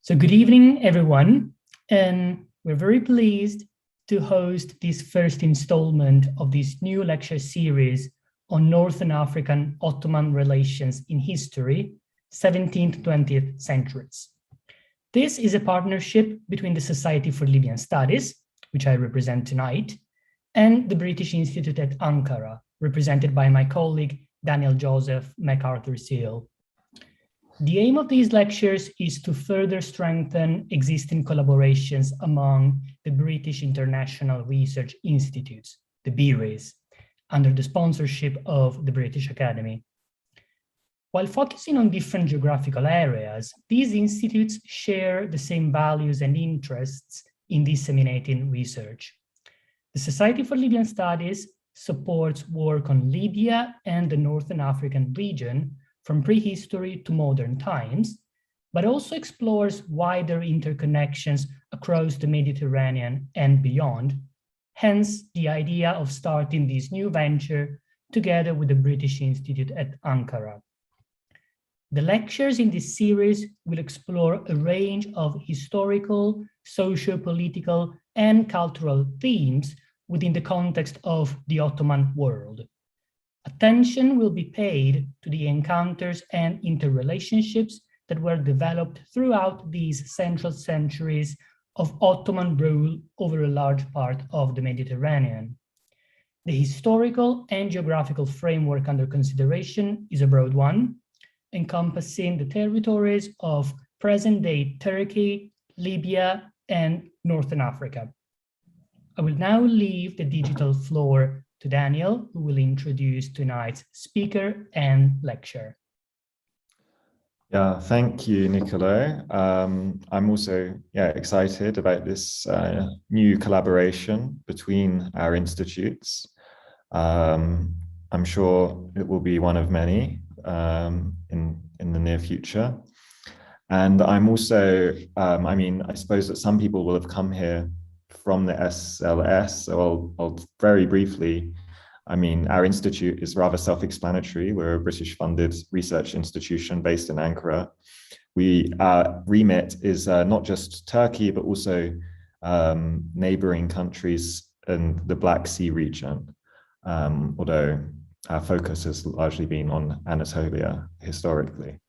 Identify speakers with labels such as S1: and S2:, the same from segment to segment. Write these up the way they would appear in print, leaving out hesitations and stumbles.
S1: So good evening, everyone, and we're very pleased to host this first installment of this new lecture series on Northern African Ottoman relations in history, 17th to 20th centuries. This is a partnership between the Society for Libyan Studies, which I represent tonight, and the British Institute at Ankara, represented by my colleague Daniel Joseph MacArthur Seal. The aim of these lectures is to further strengthen existing collaborations among the British International Research Institutes, the BIRIs, under the sponsorship of the British Academy. While focusing on different geographical areas, these institutes share the same values and interests in disseminating research. The Society for Libyan Studies supports work on Libya and the Northern African region from prehistory to modern times, but also explores wider interconnections across the Mediterranean and beyond, hence the idea of starting this new venture together with the British Institute at Ankara. The lectures in this series will explore a range of historical, socio-political, and cultural themes within the context of the Ottoman world. Attention will be paid to the encounters and interrelationships that were developed throughout these central centuries of Ottoman rule over a large part of the Mediterranean. The historical and geographical framework under consideration is a broad one, encompassing the territories of present-day Turkey, Libya, and Northern Africa. I will now leave the digital floor to Daniel, who will introduce tonight's speaker and lecture.
S2: Yeah, thank you, Nicolo. I'm also excited about this new collaboration between our institutes. I'm sure it will be one of many in the near future. And I'm also, I suppose that some people will have come here from the SLS, so I'll very briefly, our institute is rather self-explanatory. We're a British-funded research institution based in Ankara. Our remit is not just Turkey, but also neighboring countries in the Black Sea region, although our focus has largely been on Anatolia historically.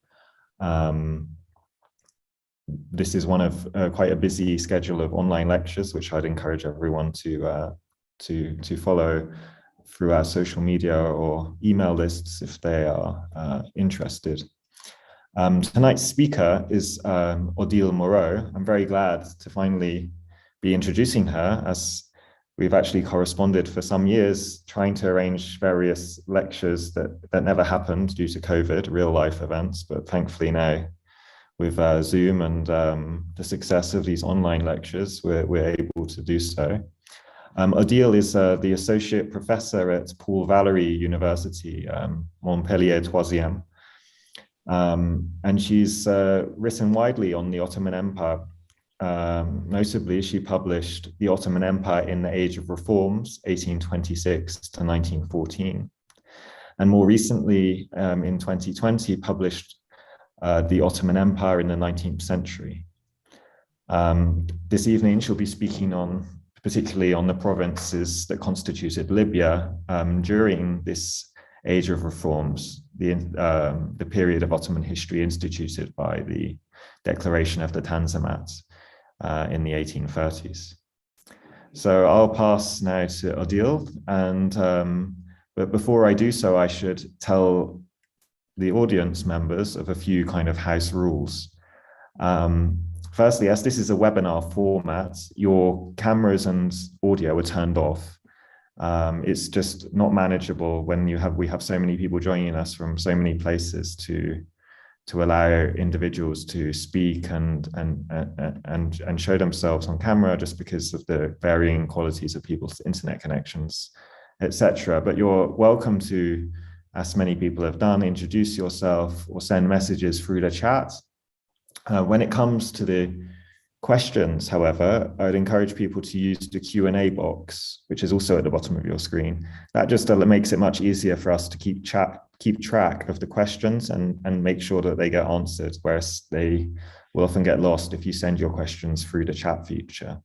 S2: This is one of quite a busy schedule of online lectures, which I'd encourage everyone to follow through our social media or email lists if they are interested. Tonight's speaker is Odile Moreau. I'm very glad to finally be introducing her, as we've actually corresponded for some years trying to arrange various lectures that never happened due to COVID, real life events, but thankfully now with Zoom and the success of these online lectures, we're able to do so. Odile is the Associate Professor at Paul Valéry University, Montpellier Troisième. And she's written widely on the Ottoman Empire. Notably, she published The Ottoman Empire in the Age of Reforms, 1826 to 1914. And more recently, in 2020, published The Ottoman Empire in the 19th century. This evening, she'll be speaking particularly on the provinces that constituted Libya during this age of reforms, the period of Ottoman history instituted by the declaration of the Tanzimat in the 1830s. So I'll pass now to Odile, but before I do so, I should tell the audience members of a few kind of house rules. Firstly, as this is a webinar format, your cameras and audio are turned off. It's just not manageable when we have so many people joining us from so many places to allow individuals to speak and show themselves on camera, just because of the varying qualities of people's internet connections, etc. But you're welcome to, as many people have done, introduce yourself or send messages through the chat. When it comes to the questions, however, I'd encourage people to use the Q&A box, which is also at the bottom of your screen. That just makes it much easier for us to keep track of the questions and make sure that they get answered, whereas they will often get lost if you send your questions through the chat feature.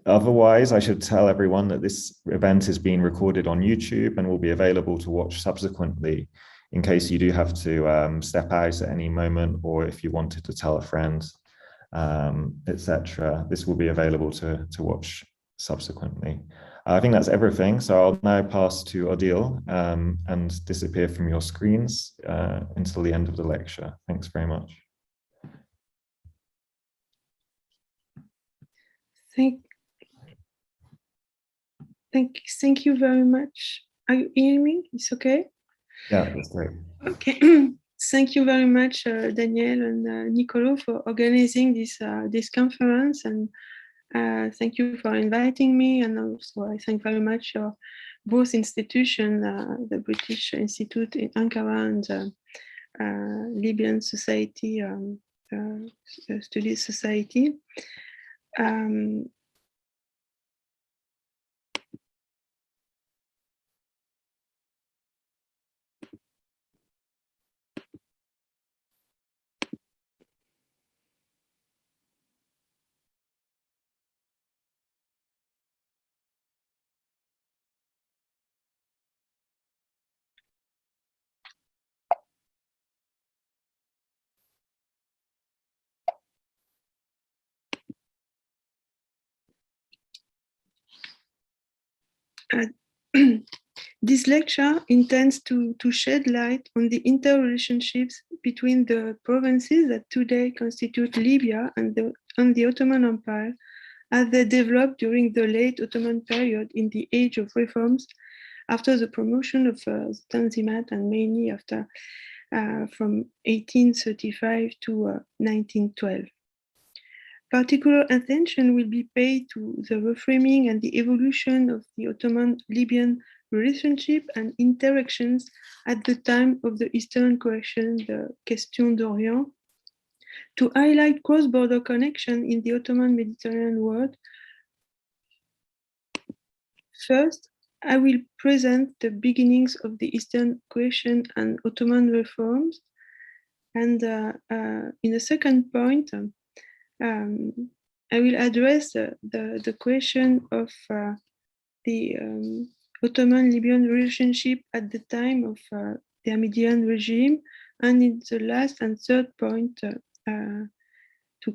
S2: Otherwise, I should tell everyone that this event is being recorded on YouTube and will be available to watch subsequently in case you do have to step out at any moment, or if you wanted to tell a friend, etc. This will be available to watch subsequently. I think that's everything. So I'll now pass to Odile and disappear from your screens until the end of the lecture. Thanks very much.
S3: Thank you very much. Are you hearing me? It's okay?
S2: Yeah, that's great.
S3: Okay. Thank you very much, Daniel and Nicolo, for organizing this conference, and thank you for inviting me. And also, I thank very much both institutions, the British Institute in Ankara and the Libyan Society, Studies Society. This lecture intends to shed light on the interrelationships between the provinces that today constitute Libya and the Ottoman Empire, as they developed during the late Ottoman period in the age of reforms, after the promotion of the Tanzimat, and mainly after from 1835 to 1912. Particular attention will be paid to the reframing and the evolution of the Ottoman-Libyan relationship and interactions at the time of the Eastern question, the Question d'Orient, to highlight cross-border connection in the Ottoman Mediterranean world. First, I will present the beginnings of the Eastern question and Ottoman reforms, and in a second point, I will address the question of the Ottoman-Libyan relationship at the time of the Hamidian regime, and in the last and third point to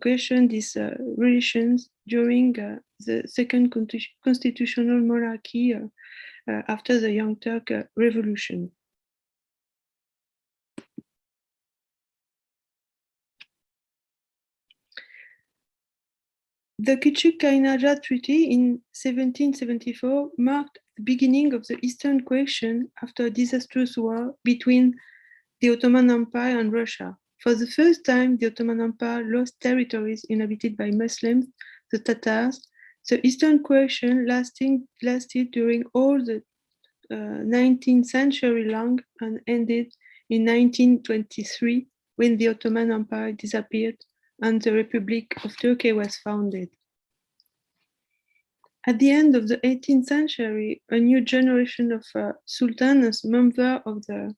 S3: question these relations during the second constitutional monarchy after the Young Turk Revolution. The Küçük-Kaynarca Treaty in 1774 marked the beginning of the Eastern question after a disastrous war between the Ottoman Empire and Russia. For the first time, the Ottoman Empire lost territories inhabited by Muslims, the Tatars. The Eastern question lasted during all the 19th century long and ended in 1923 when the Ottoman Empire disappeared and the Republic of Turkey was founded. At the end of the 18th century, a new generation of sultans, members of the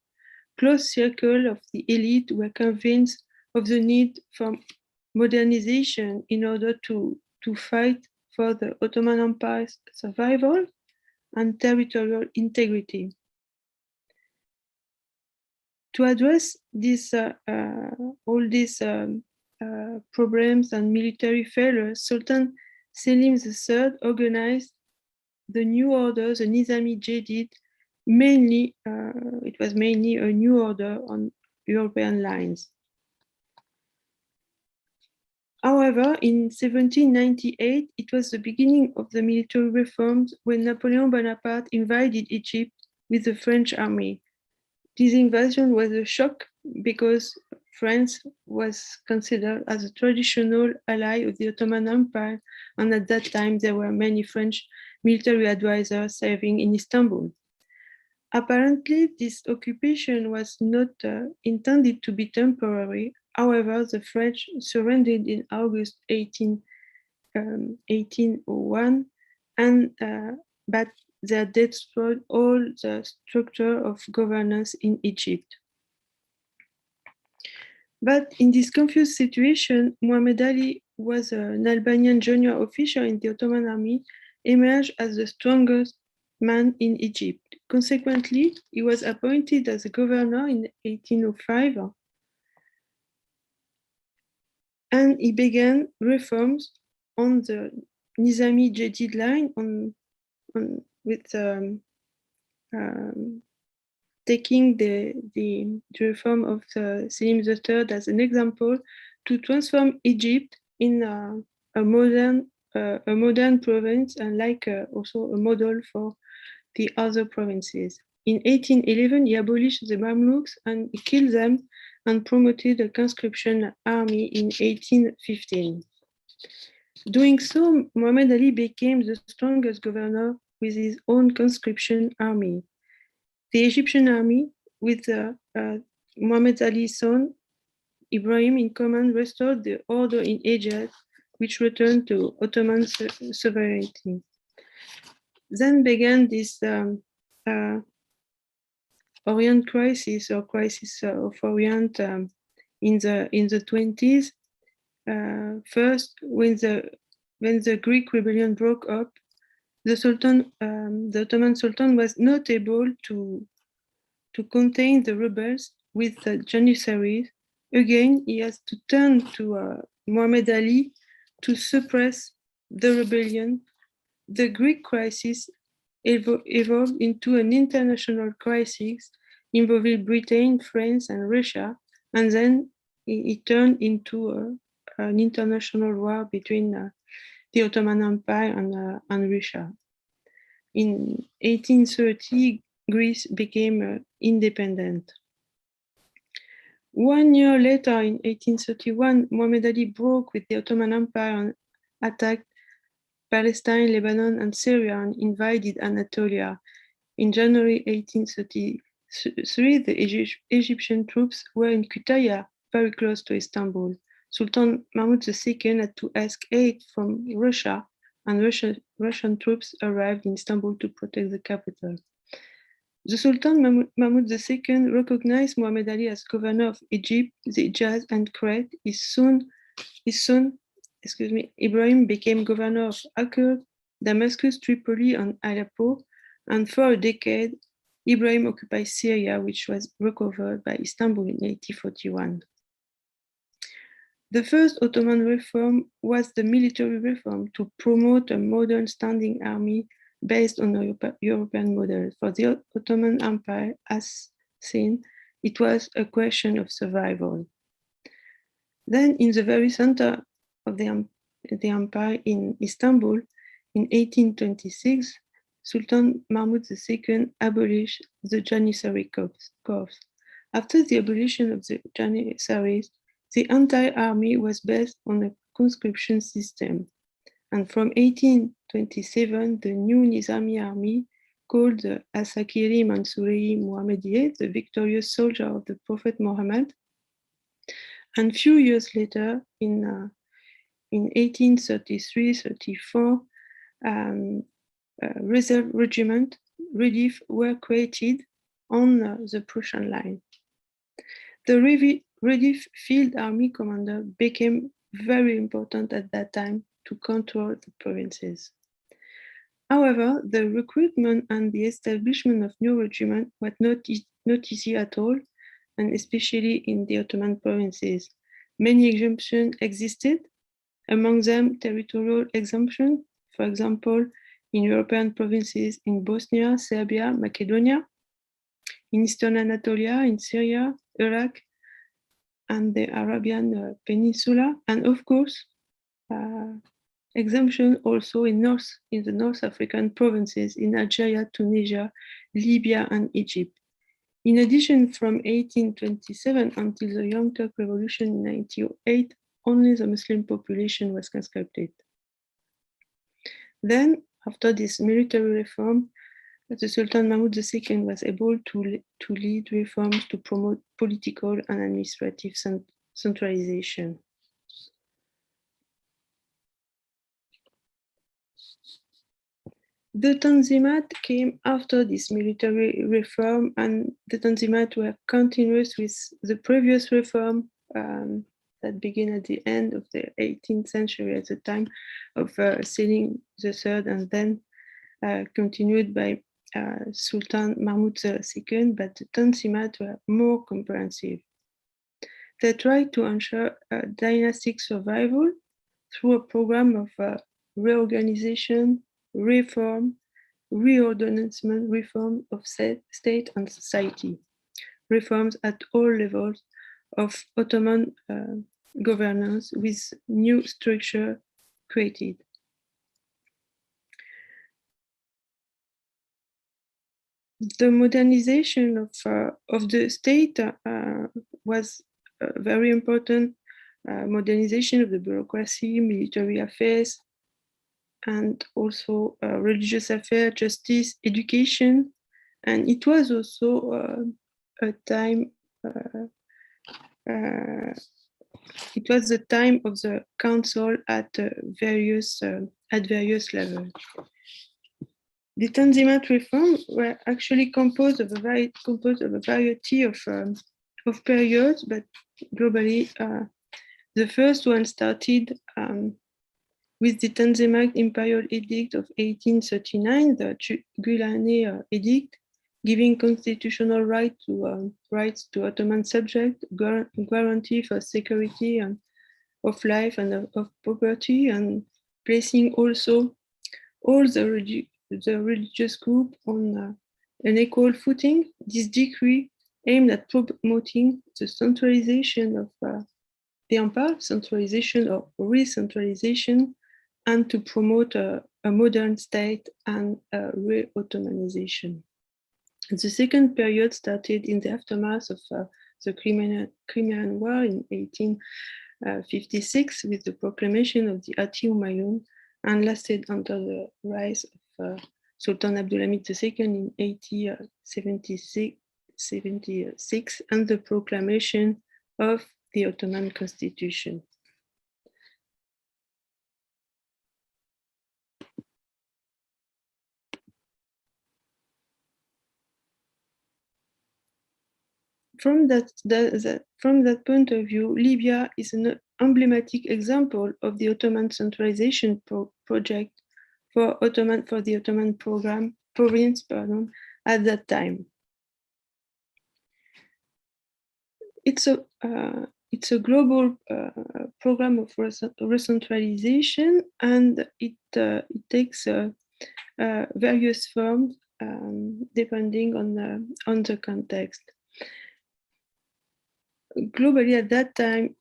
S3: close circle of the elite, were convinced of the need for modernization in order to fight for the Ottoman Empire's survival and territorial integrity. To address this, all these problems and military failures, Sultan Selim III organized the new order, the Nizami Jadid. Mainly, it was mainly a new order on European lines. However, in 1798, it was the beginning of the military reforms when Napoleon Bonaparte invaded Egypt with the French army. This invasion was a shock because France was considered as a traditional ally of the Ottoman Empire, and at that time there were many French military advisors serving in Istanbul. Apparently, this occupation was not intended to be temporary. However, the French surrendered in August 1801, but they destroyed all the structure of governance in Egypt. But in this confused situation, Muhammad Ali was an Albanian junior official in the Ottoman army, emerged as the strongest man in Egypt. Consequently, he was appointed as a governor in 1805, and he began reforms on the Nizami Jadid line with taking the reform of Selim III as an example to transform Egypt in a modern province, and also a model for the other provinces. In 1811, he abolished the Mamluks and he killed them and promoted a conscription army in 1815. Doing so, Muhammad Ali became the strongest governor with his own conscription army. The Egyptian army, with Muhammad Ali's son Ibrahim in command, restored the order in Egypt, which returned to Ottoman sovereignty. Then began this Orient crisis, or crisis of Orient, in the 20s. First, when the Greek rebellion broke up, the Ottoman Sultan was not able to contain the rebels with the Janissaries. Again, he has to turn to Muhammad Ali to suppress the rebellion. The Greek crisis evolved into an international crisis involving Britain, France, and Russia, and then it turned into an international war between the Ottoman Empire and Russia. In 1830, Greece became independent. 1 year later, in 1831, Muhammad Ali broke with the Ottoman Empire and attacked Palestine, Lebanon, and Syria, and invaded Anatolia. In January 1833, the Egyptian troops were in Kütahya, very close to Istanbul. Sultan Mahmud II had to ask aid from Russia, and Russian troops arrived in Istanbul to protect the capital. The Sultan Mahmud II recognized Muhammad Ali as governor of Egypt, the Hijaz, and Crete. His son, Ibrahim, became governor of Acre, Damascus, Tripoli, and Aleppo, and for a decade, Ibrahim occupied Syria, which was recovered by Istanbul in 1841. The first Ottoman reform was the military reform to promote a modern standing army based on a European model. For the Ottoman Empire, as seen, it was a question of survival. Then, in the very center of the empire in Istanbul, in 1826, Sultan Mahmud II abolished the Janissary Corps. After the abolition of the Janissaries, the entire army was based on a conscription system. And from 1827, the new Nizami army, called the Asakiri Mansouri Muhammadiyeh, the victorious soldier of the Prophet Muhammad. And few years later, in 1833-34, reserve regiment, Redif, were created on the Prussian line. The Redif field army commander became very important at that time to control the provinces. However, the recruitment and the establishment of new regiments was not easy at all, and especially in the Ottoman provinces. Many exemptions existed, among them territorial exemption, for example, in European provinces in Bosnia, Serbia, Macedonia, in Eastern Anatolia, in Syria, Iraq, and the Arabian Peninsula, and of course, exemption also in the North African provinces in Algeria, Tunisia, Libya, and Egypt. In addition, from 1827 until the Young Turk Revolution in 1908, only the Muslim population was conscripted. Then, after this military reform, the Sultan Mahmud II was able to lead reforms to promote political and administrative centralization. The Tanzimat came after this military reform, and the Tanzimat were continuous with the previous reform that began at the end of the 18th century at the time of Selim III, and then continued by Sultan Mahmud II, but the Tanzimat were more comprehensive. They tried to ensure dynastic survival through a program of reorganization, reform, reordonance, reform of state and society, reforms at all levels of Ottoman governance with new structure created. The modernization of the state was very important. Modernization of the bureaucracy, military affairs, and also religious affairs, justice, education. And it was also a time, it was the time of the council at various levels. The Tanzimat reforms were actually composed of a variety of periods, but globally, the first one started with the Tanzimat Imperial Edict of 1839, the Gülhane Edict, giving constitutional rights to Ottoman subjects, guarantee for security of life and of property, and placing also all the religious group on an equal footing. This decree aimed at promoting the centralization of the empire, centralization or re-centralization, and to promote a modern state and re-Ottomanization. The second period started in the aftermath of the Crimean War in 1856 with the proclamation of the Ati Umayun, and lasted under the rise of Sultan Abdulhamid II in 1876 and the proclamation of the Ottoman Constitution. From that point of view, Libya is an emblematic example of the Ottoman centralization project for the Ottoman province at that time. It's a global program of recentralization, and it takes various forms depending on the context. Globally, at that time,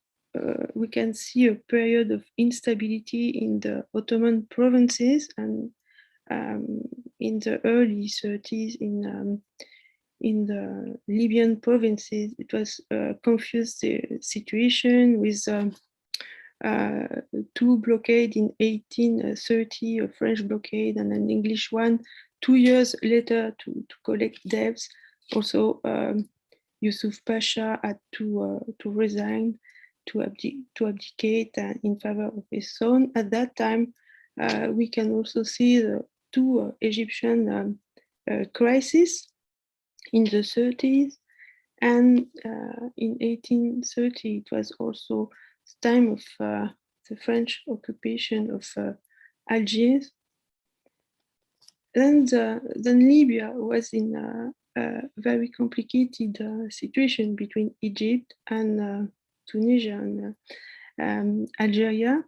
S3: we can see a period of instability in the Ottoman provinces, and in the early 30s in the Libyan provinces, it was a confused situation with two blockades in 1830, a French blockade and an English one 2 years later to collect debts. Also, Yusuf Pasha had to resign, to abdicate in favor of his son. At that time, we can also see the two Egyptian crises in the 30s, and in 1830 it was also the time of the French occupation of Algiers. Then Libya was in a very complicated situation between Egypt and Tunisia and Algeria.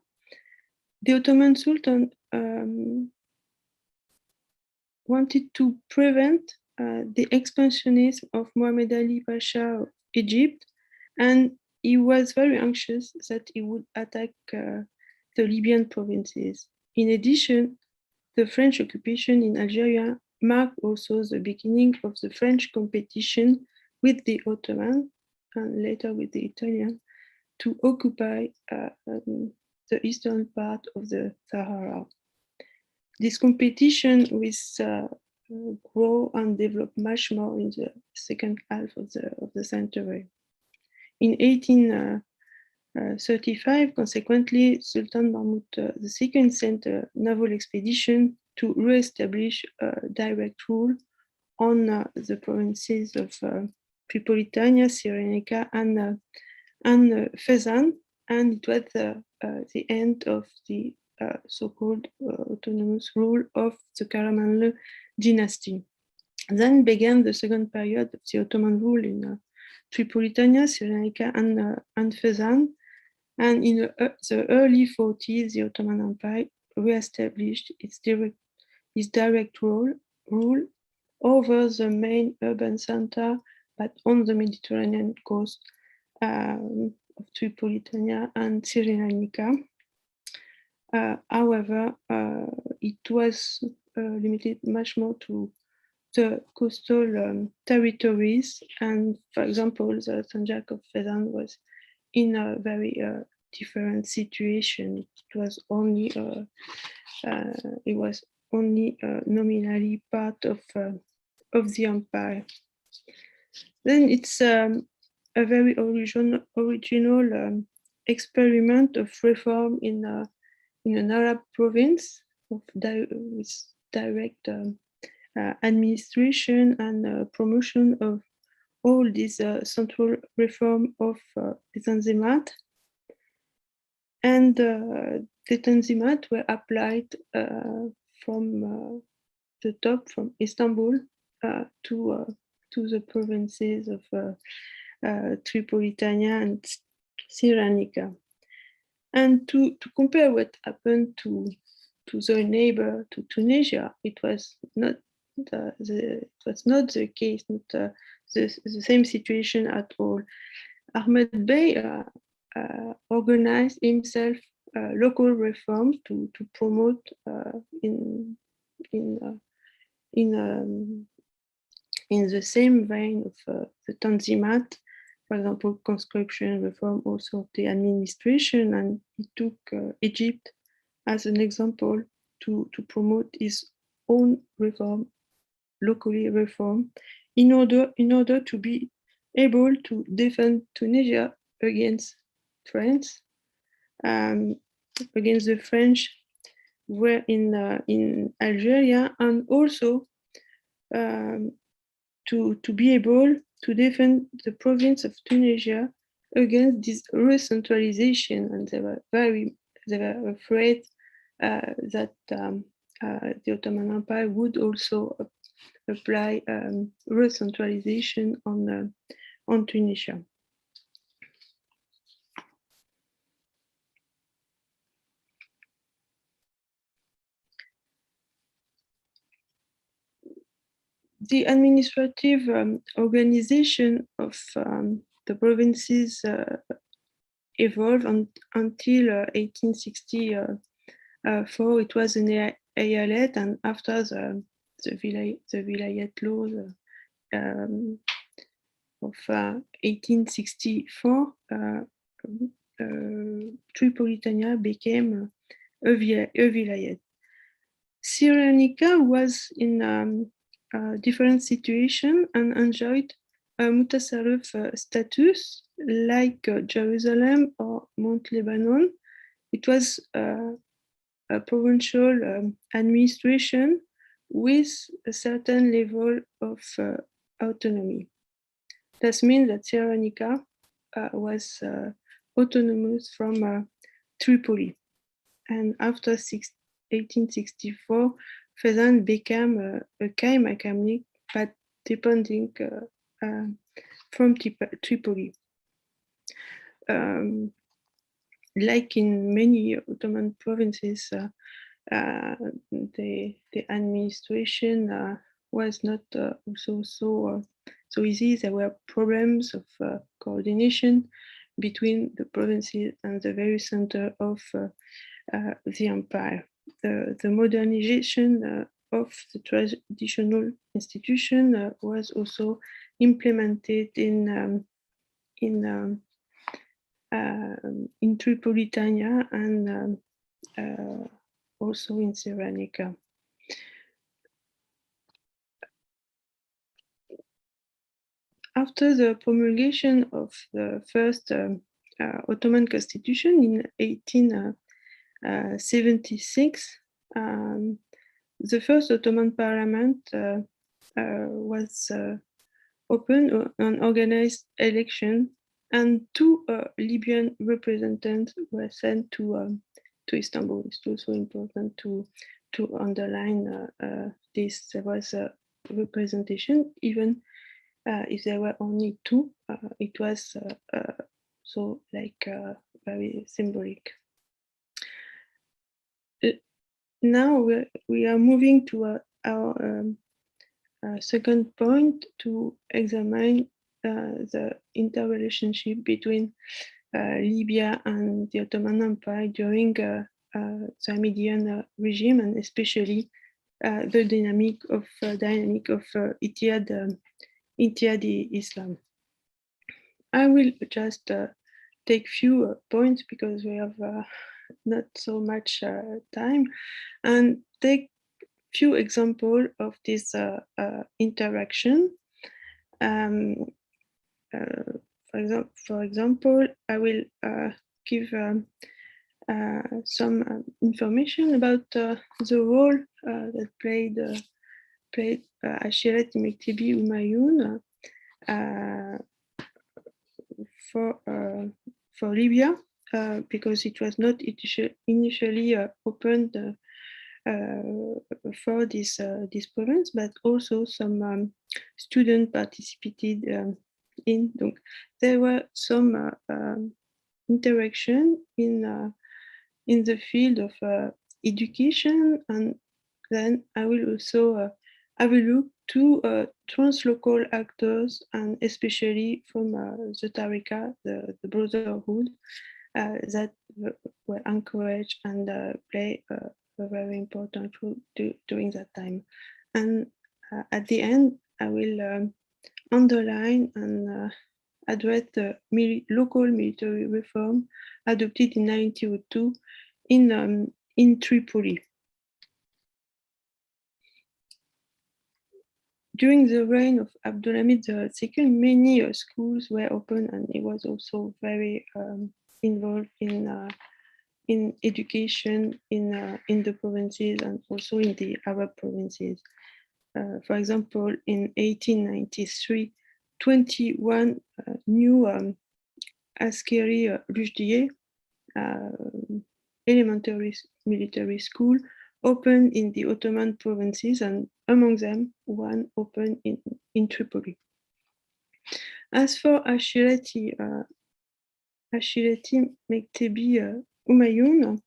S3: The Ottoman Sultan wanted to prevent the expansionism of Mohammed Ali Pasha of Egypt, and he was very anxious that he would attack the Libyan provinces. In addition, the French occupation in Algeria marked also the beginning of the French competition with the Ottoman and later with the Italian to occupy the eastern part of the Sahara. This competition will grow and develop much more in the second half of the century. In 1835, consequently, Sultan Mahmud II sent a naval expedition to re-establish direct rule on the provinces of Tripolitania, Cyrenaica, and and Fezzan, and it was the end of the so-called autonomous rule of the Karamanlı dynasty. Then began the second period of the Ottoman rule in Tripolitania, Cyrenaica, and Fezzan. And in the early 40s, the Ottoman Empire re-established its direct rule over the main urban center, but on the Mediterranean coast of Tripolitania and Cyrenaica. However, it was limited much more to the coastal territories, and for example, the Sanjak of Fezzan was in a very different situation. It was only nominally part of the empire. Then it's a very original experiment of reform in an Arab province with direct administration and promotion of all these central reform of the Tanzimat. And the Tanzimat were applied from the top, from Istanbul to the provinces of Tripolitania and Cyrenaica. And to compare what happened to the neighbor, to Tunisia, it was not the case, not the same situation at all. Ahmed Bey organized himself local reforms to promote in the same vein of the Tanzimat, for example, conscription reform, also the administration, and he took Egypt as an example to promote his own reform, locally reform, in order to be able to defend Tunisia against France, against the French were in Algeria, and also to be able to defend the province of Tunisia against this recentralization, and they were afraid that the Ottoman Empire would also apply recentralization on Tunisia. The administrative organization of the provinces evolved until 1864. It was an eyalet, and after the vilayet laws of 1864, Tripolitania became a vilayet. Cyrenaica was in a different situation and enjoyed a mutasarrif status like Jerusalem or Mount Lebanon. It was a provincial administration with a certain level of autonomy. This means that Cyrenaica was autonomous from Tripoli. And after 1864, Fezzan became a Kaymakamlik, but depending from Tripoli. Like in many Ottoman provinces, the administration was not also so easy. There were problems of coordination between the provinces and the very center of the empire. The modernization of the traditional institution was also implemented in Tripolitania and also in Cyrenaica. After the promulgation of the first Ottoman constitution in 1876, the first Ottoman parliament was open and organized election and two Libyan representatives were sent to Istanbul. It's also important to underline this. There was a representation, even if there were only two. It was so like very symbolic. Now we are moving to our second point to examine the interrelationship between Libya and the Ottoman Empire during the Hamidian regime, and especially the dynamic of Ittihad Islam. I will just take few points because we have not so much time, and take few examples of this interaction. For example, I will give some information about the role that played Ashirati Mektebi Umayun for Libya, because it was not initially opened for this province, but also some students participated in. Donc, there were some interaction in the field of education, and then I will also have a look to translocal actors, and especially from the Tariqa, the Brotherhood, that were encouraged and play a very important role during that time. And at the end, I will underline and address the local military reform adopted in 1902 in Tripoli. During the reign of Abdulhamid II, many schools were opened, and he was also very involved in education in the provinces and also in the Arab provinces. For example, in 1893, 21 new Askeri Rujdiye elementary military school opened in the Ottoman provinces, and among them, one opened in Tripoli. As for Ashirati Mektebi Umayun,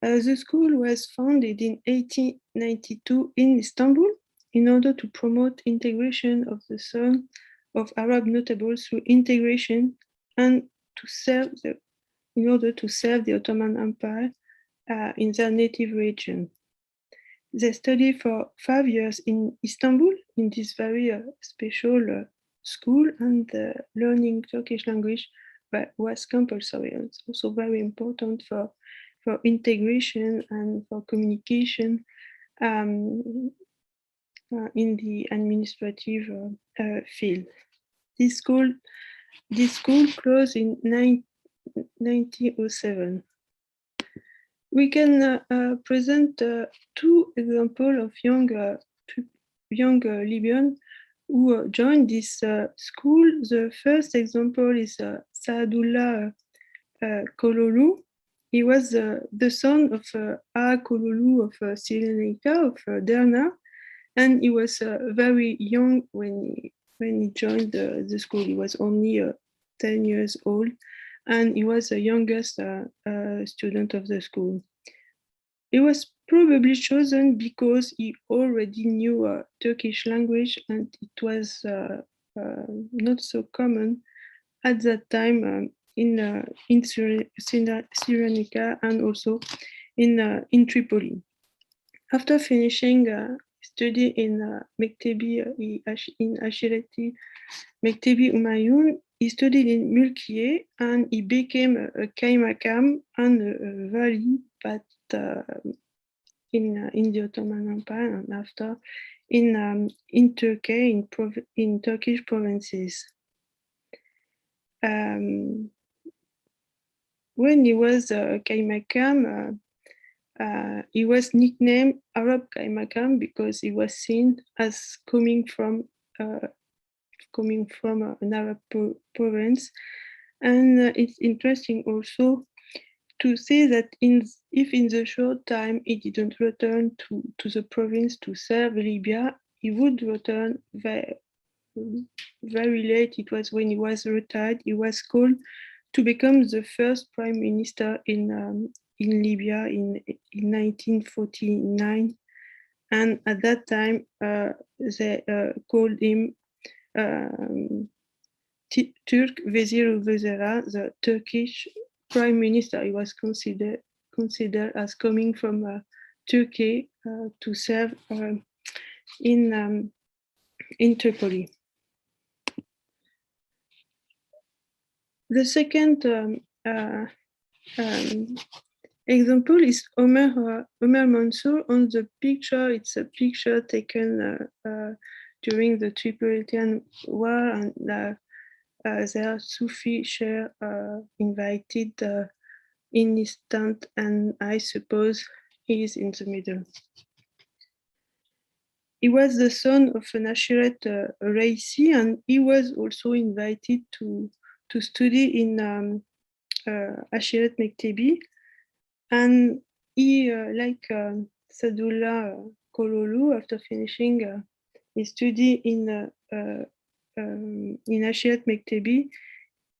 S3: the school was founded in 1892 in Istanbul in order to promote integration of the sons of Arab notables through integration and in order to serve the Ottoman Empire in their native region. They studied for 5 years in Istanbul in this very special school, and learning Turkish language was compulsory. It's also very important for integration and for communication in the administrative field. This school closed in 1907. We can present two examples of young Libyan who joined this school. The first example is Saadullah Kololu. He was the son of Kololu of Cyrenaica, of Derna, and he was very young when he joined the school. He was only 10 years old, and he was the youngest student of the school. He was probably chosen because he already knew Turkish language, and it was not so common at that time in Cyrenaica and also in Tripoli. After finishing study in Ashirati Mektebi Umayun, he studied in Mulkiye, and he became a Kaymakam and a Vali, but in the Ottoman Empire, and after in Turkey, in Turkish provinces. When he was a Kaymakam, he was nicknamed Arab Kaymakam because he was seen as coming from coming from an Arab province. And it's interesting also to say that if in the short time he didn't return to the province to serve Libya, he would return very late. It was when he was retired. He was called to become the first prime minister in Libya in 1949. And at that time, they called him Turk Vezir Vezira, the Turkish prime minister. He was considered as coming from Turkey to serve in Tripoli. The second example is Omer Mansour. On the picture, it's a picture taken during the Tripolitan War, and their Sufi Sheikh invited in his tent, and I suppose he is in the middle. He was the son of an Ashiret Reisi, and he was also invited to study in Ashiret Mektebi. And he, like Sadullah Kololu, after finishing his study in Ashiret Mektebi,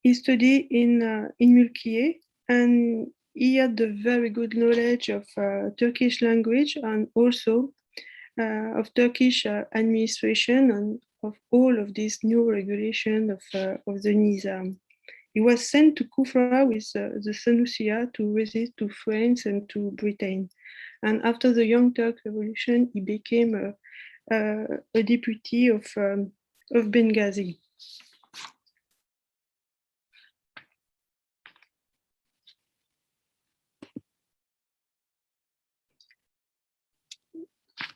S3: he studied in Mulkiye, and he had a very good knowledge of Turkish language and also of Turkish administration and of all of this new regulation of the Nizam. He was sent to Kufra with the Sanusiya to resist to France and to Britain. And after the Young Turk Revolution, he became a deputy of Benghazi.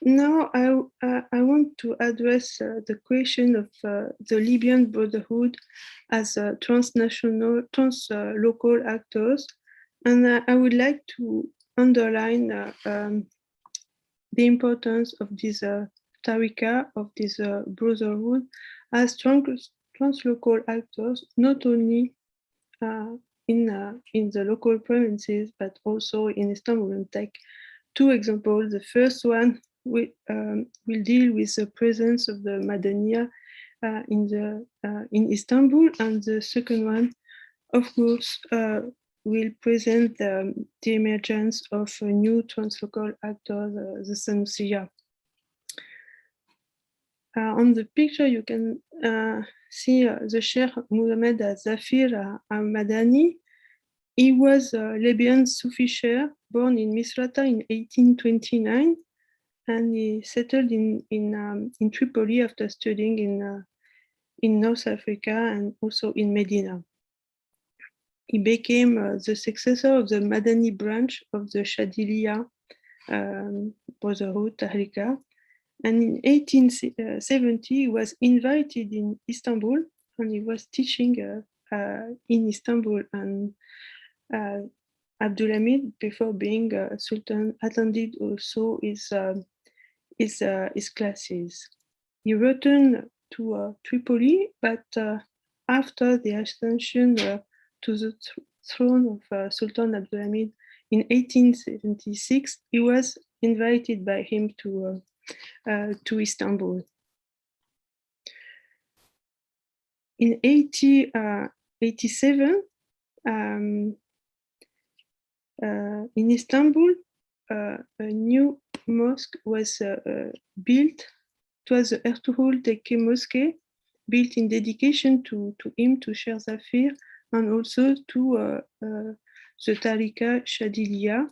S3: Now I want to address the question of the Libyan Brotherhood as transnational, local actors, and I would like to underline the importance of this Tariqa, of this Brotherhood, as translocal actors, not only in the local provinces, but also in Istanbul. And take two examples. The first one will deal with the presence of the Madaniya in Istanbul, and the second one, of course, will present the emergence of a new translocal actor, the Sanusiya. On the picture, you can see the Sheikh Mohammed Zafir al-Madani. He was a Libyan Sufi Sheikh born in Misrata in 1829, and he settled in Tripoli after studying in North Africa and also in Medina. He became the successor of the Madani branch of the Shadiliya Brotherhood Tariqa. And in 1870, he was invited in Istanbul, and he was teaching in Istanbul. And Abdulhamid, before being Sultan, attended also his classes. He returned to Tripoli, but after the ascension to the throne of Sultan Abdulhamid in 1876, he was invited by him to Istanbul. In 1887, in Istanbul, a new mosque was built. It was the Ertuğrul Tekke Mosque, built in dedication to him, to Sheikh Zafir, and also to the Tariqa Shadiliya.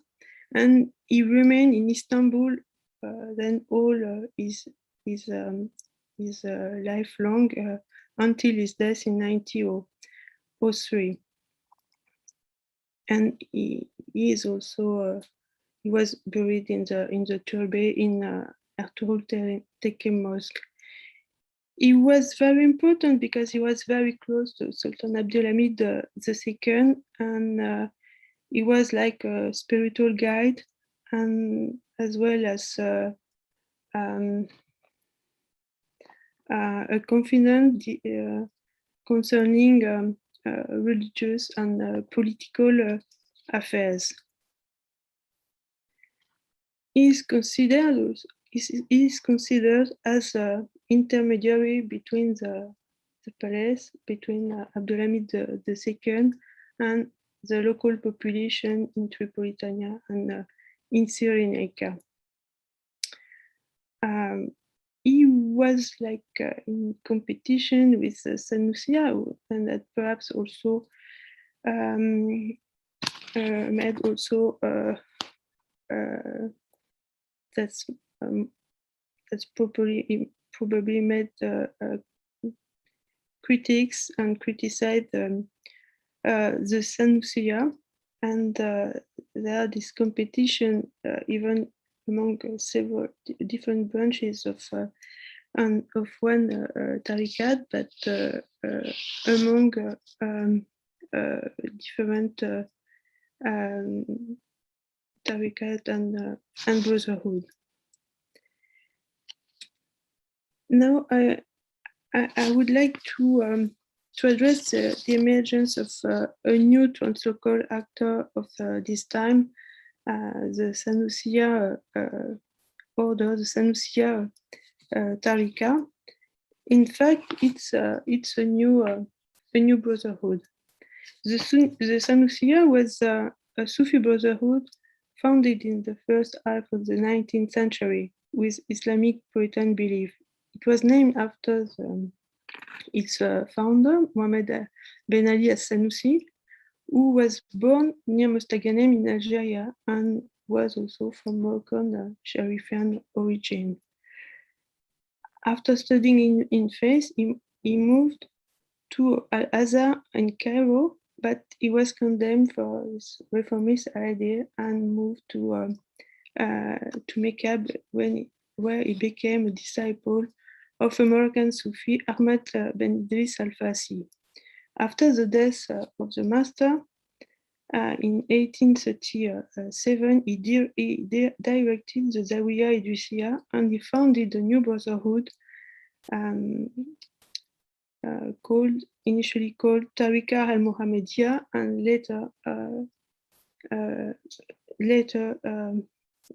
S3: And he remained in Istanbul then all his lifelong until his death in 1903. And he is also he was buried in the Turbe in Ertuğrul Tekke Mosque. He was very important because he was very close to Sultan Abdulhamid II, and he was like a spiritual guide, and as well as a confidant concerning religious and political affairs. Is considered as an intermediary between the palace, between Abdulhamid II and the local population in Tripolitania and in Cyrenaica. He was like in competition with Sanusia, and that perhaps also made also that's probably made critics and criticized the Sanusia, and there this competition even among several different branches of one tariqat, but among different tariqat and brotherhood. Now I would like to address the emergence of a new translocal actor of this time, the Sanusia order, the Sanusia Tariqa. In fact, it's a new brotherhood. The Sanusia was a Sufi brotherhood founded in the first half of the 19th century with Islamic Puritan belief. It was named after its founder, Mohammed Ben Ali as-Sanusi, who was born near Mostaganem in Algeria and was also from Moroccan Sharifian origin. After studying in Fez, he moved to Al-Azhar in Cairo, but he was condemned for his reformist idea and moved to Mecca, where he became a disciple of a Moroccan Sufi, Ahmad Ben Idris al-Fasi. After the death of the master, in 1837, he directed the Zawiya Idrisiya, and he founded a new brotherhood initially called Tariqa al-Muhammadiyya, and later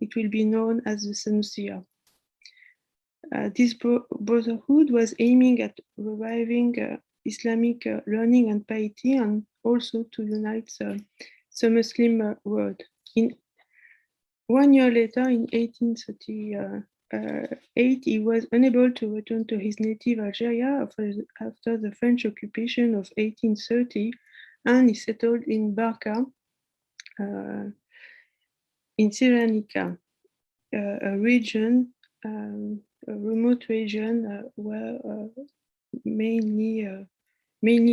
S3: it will be known as the Sanusiya. This brotherhood was aiming at reviving Islamic learning and piety, and also to unite the Muslim world. 1 year later, in 1838, he was unable to return to his native Algeria after the French occupation of 1830, and he settled in Barca, in Cyrenaica, a region, a remote region where mainly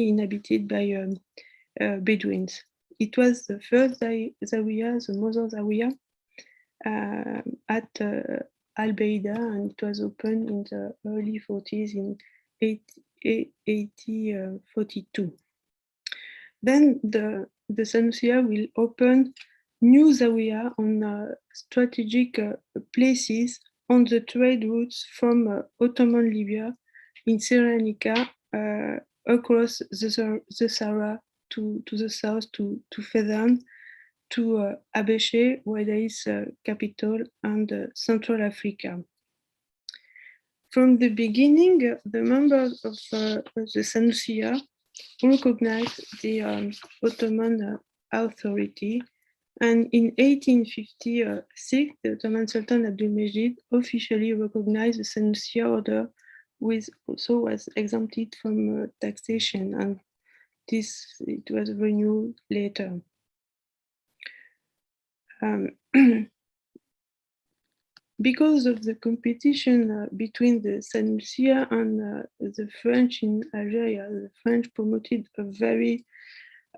S3: inhabited by Bedouins. It was the first Zawiya, the mother Zawiya, at Al-Baida, and it was opened in the early 40s in 1842. Then the Sanusiya will open new Zawiya on strategic places on the trade routes from Ottoman Libya in Cyrenaica across the Sahara to the south to Fezzan, to Abéché, where there is capital, and Central Africa. From the beginning, the members of the Sanusiya recognized the Ottoman authority, and in 1856, the Ottoman Sultan Abdulmejid officially recognized the Sanusiya order, which also was exempted from taxation, and it was renewed later. Because of the competition between the Sanusiya and the French in Algeria, the French promoted a very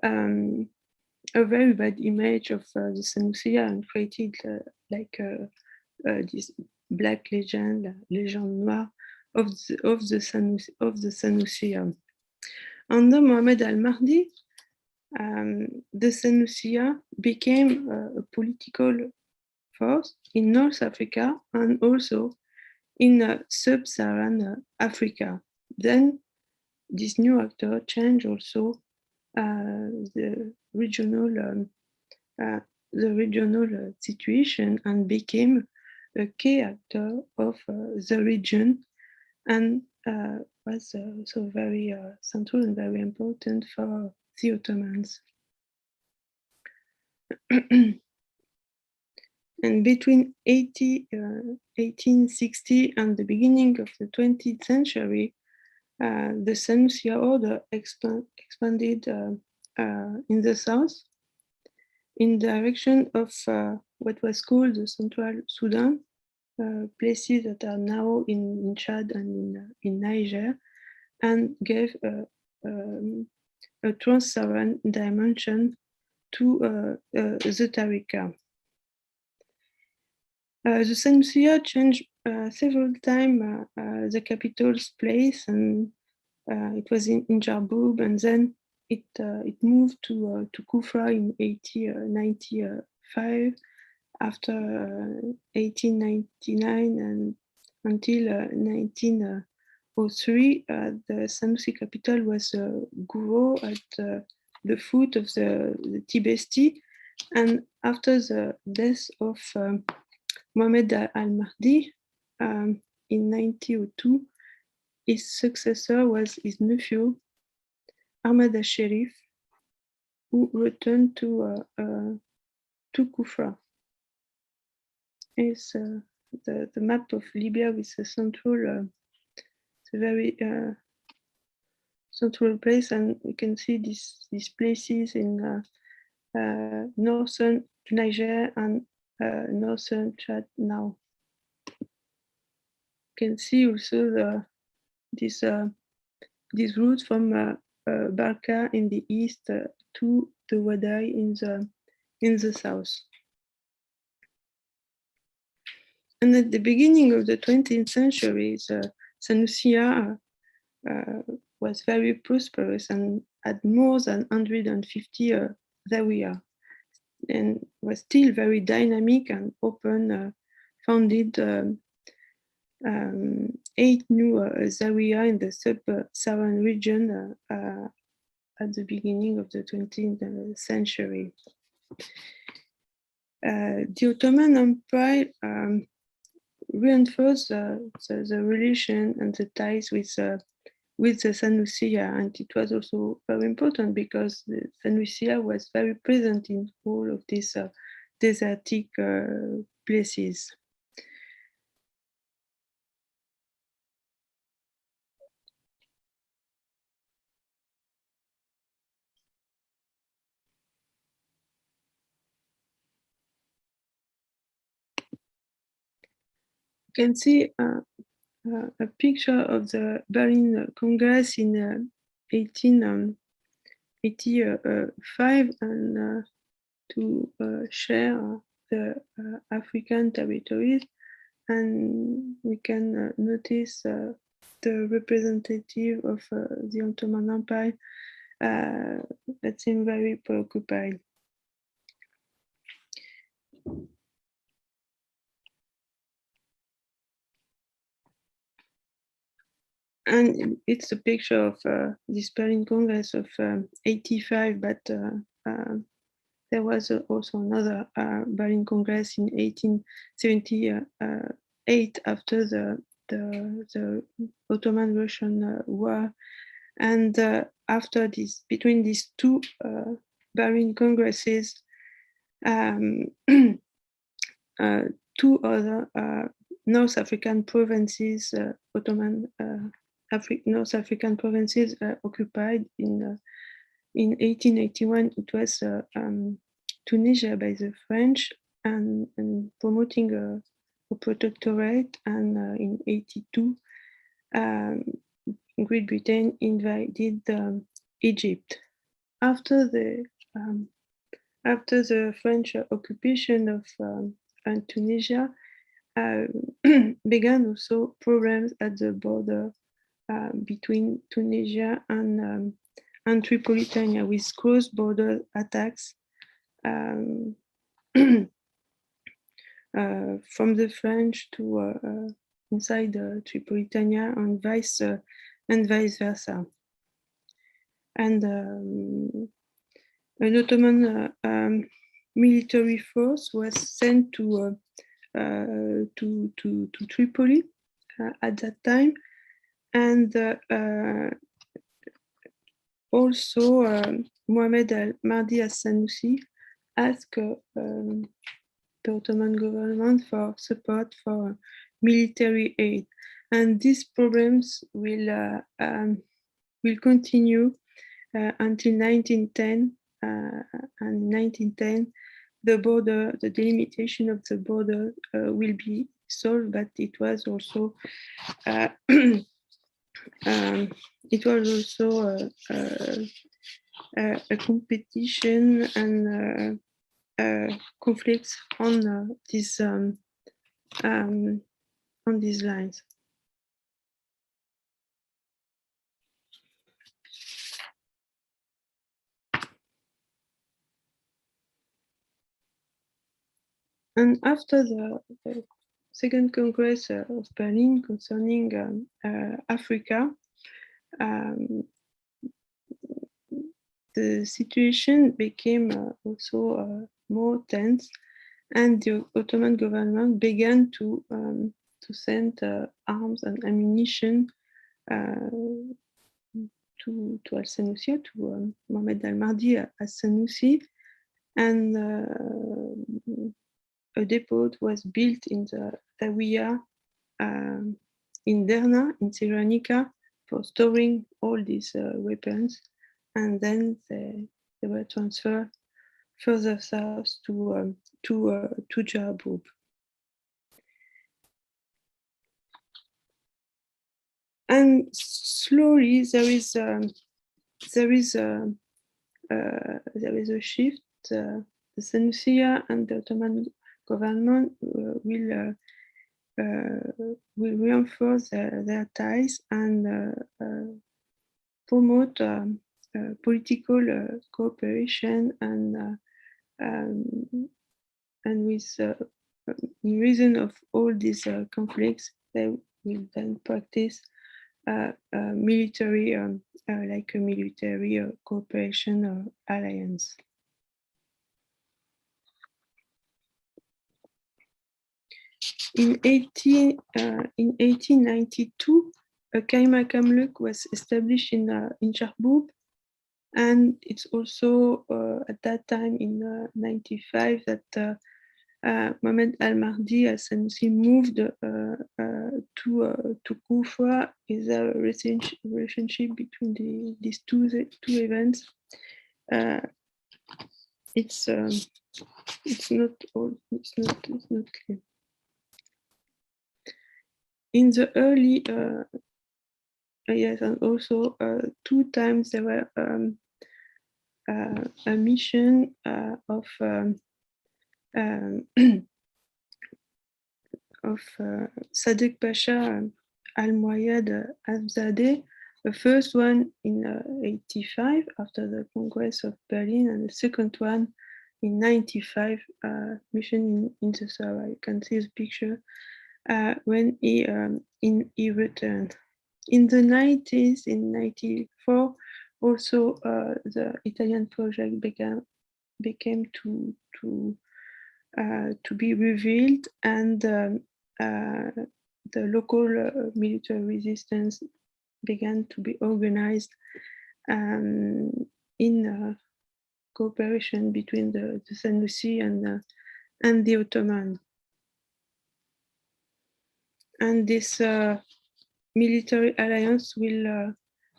S3: bad image of the Sanusiya and created this black legend noire of the Sanusiya. Under Mohammed al-Mahdi, the Sanusiya became a political force in North Africa and also in sub-Saharan Africa. Then this new actor changed also the regional situation and became a key actor of the region, and was so very central and very important for the Ottomans. And between 1860 and the beginning of the 20th century, the Senussia order expanded in the south in direction of what was called the Central Sudan, places that are now in Chad and in Niger, and gave a trans-Saharan dimension to the Tariqa. The Senussia changed several times the capital's place, and it was in Jarboub, and then it moved to Kufra in 1895, after 1899 and until 1903. The Senussi capital was Gouro at the foot of the Tibesti, and after the death of Mohammed al-Mahdi in 1902, his successor was his nephew, Ahmad al-Sharif, who returned to Kufra. It's the map of Libya with the central, the very central place, and you can see these places in northern Niger and northern Chad now. You can see also this route from Barka in the east to the Wadai in the south. And at the beginning of the 20th century, Senussia was very prosperous and had more than 150 zawiyah, and was still very dynamic and open, founded 8 new zawiyah in the sub-Saharan region at the beginning of the 20th century. The Ottoman Empire reinforced the relation and the ties with the Senussia, and it was also very important because the Senussia was very present in all of these desertic places. You can see a picture of the Berlin Congress in 1885, and to share the African territories, and we can notice the representative of the Ottoman Empire that seemed very preoccupied. And it's a picture of this Berlin Congress of 85, but there was also another Berlin Congress in 1878 after the Ottoman-Russian War. And after this, between these two Berlin Congresses, 2 other North African provinces, North African provinces occupied in 1881. It was Tunisia by the French, and promoting a protectorate, and in 82 Great Britain invaded Egypt. After the French occupation of Tunisia, began also problems at the border between Tunisia and Tripolitania, with cross-border attacks from the French to inside Tripolitania and vice versa. And an Ottoman military force was sent to Tripoli at that time, and also Mohammed al-Mahdi al-Sanusi asked the Ottoman government for support for military aid, and these problems will continue until 1910. And 1910, the delimitation of the border will be solved, but it was also a competition and conflicts on these lines. And after the Second Congress of Berlin concerning Africa, the situation became also more tense, and the Ottoman government began to send arms and ammunition to al-Sanusi, to Mohammed al-Mahdi al-Sanusi, and a depot was built in the Zawiya in Derna, in Cyrenaica, for storing all these weapons, and then they were transferred further south to Jarboub. And slowly there is a shift. The Senussia and the Ottoman government will reinforce their ties and promote political cooperation, and with in reason of all these conflicts, they will then practice military, like a military cooperation or alliance. In 1892, a Kaima Kamluk was established in Jarboub, and it's also at that time in 95 that Mohammed al-Mahdi al-Sanusi moved to Kufa. Is a relationship between these two events. It's not clear. In the early yes, and also 2 times there were a mission of Sadek Pasha al-Muayyad al-Zadeh, the first one in 85 after the Congress of Berlin, and the second one in 95, mission in the Sahara. You can see the picture when he returned. In the 90s, in 94, also the Italian project became to be revealed, and the local military resistance began to be organized in cooperation between the Senussi and the Ottoman. And this military alliance will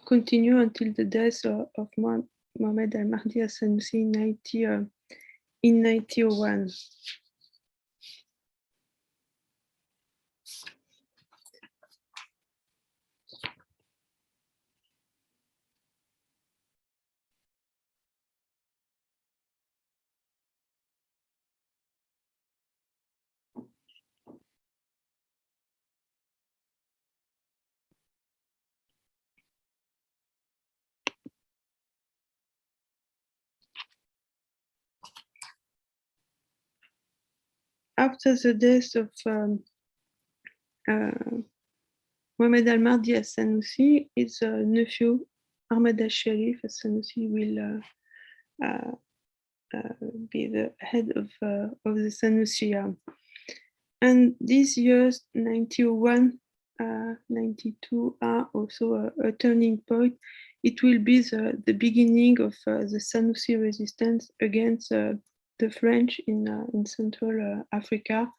S3: continue until the death of Mohammed al-Mahdi al-Sanusi in 1901. After the death of Mohamed Al-Mahdi al-Senussi, his nephew Ahmed al-Sharif al-Senussi will be the head of the Senussia. And these years, 91, 92, are also a turning point. It will be the beginning of the Senussi resistance against the French in Central Africa,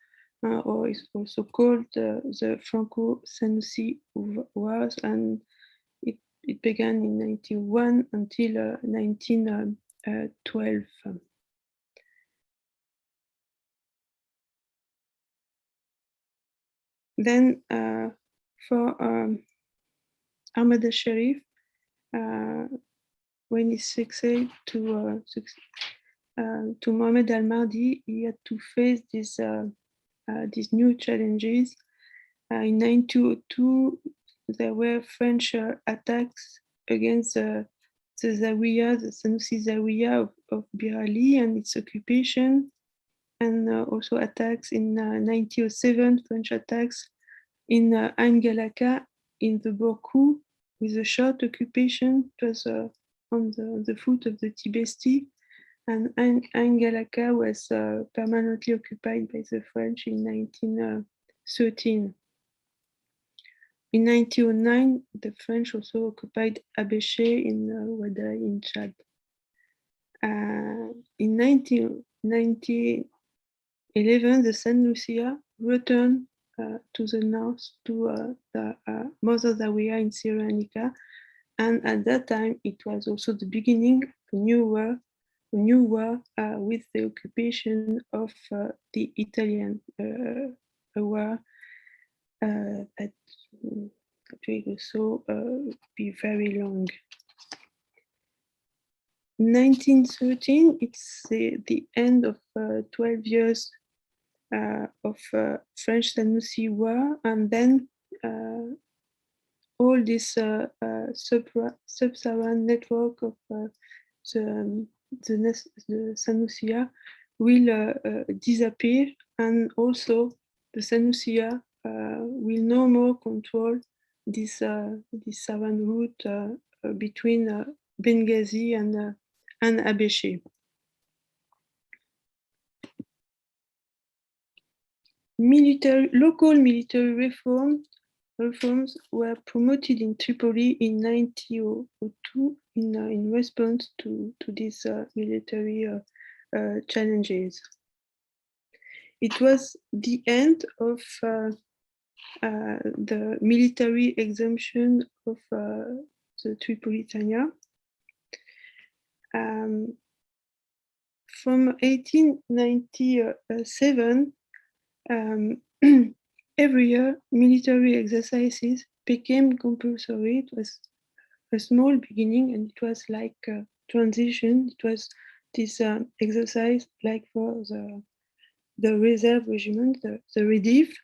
S3: or is also called the Franco-Senussi Wars, and it began in 91 until 1912. Then for Ahmed al-Sharif, when he succeeded to Mohamed al-Mahdi, he had to face these new challenges. In 1902, there were French attacks against the Zawiya, the Senussi Zawiya of Bir Ali and its occupation, and also attacks in 1907, French attacks in Ain Galaka in the Borkou with a short occupation. It was on the foot of the Tibesti, and Ain Galaka was permanently occupied by the French in 1913. In 1909, the French also occupied Abéché in Ouaddaï in Chad. In 1911, the Senussia returned to the north to the Mother Zawiya in Cyrenaica, and at that time it was also the beginning of a new war with the occupation of the Italian, a war that will also be very long. 1913, it's the end of 12 years of French Senussi War, and then all this sub-Saharan network of the Senussia will disappear, and also the Senussia will no more control this Saharan route between Benghazi and Abéché. Local military reforms were promoted in Tripoli in 1902 in response to these military challenges. It was the end of the military exemption of the Tripolitania. From 1897, every year, military exercises became compulsory. It was a small beginning, and it was like a transition. It was this exercise like for the reserve regiment, the Redif.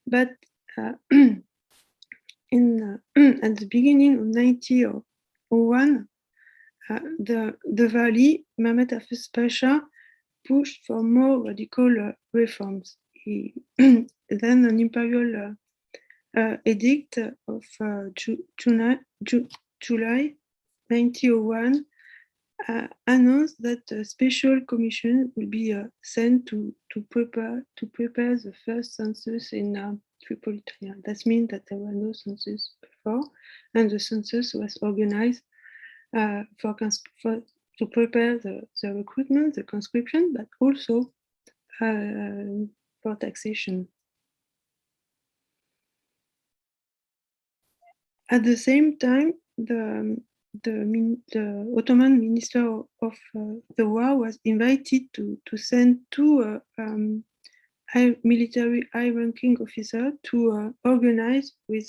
S3: But at the beginning of 1901, the Vali, Mehmet Hafez Pasha, pushed for more radical reforms. He then an imperial edict of July 1901 announced that a special commission will be sent to prepare the first census in Tripolitania. That means that there were no census before, and the census was organized to prepare the recruitment, the conscription, but also for taxation. At the same time, the Ottoman Minister of the War was invited to send two military high-ranking officers to organize with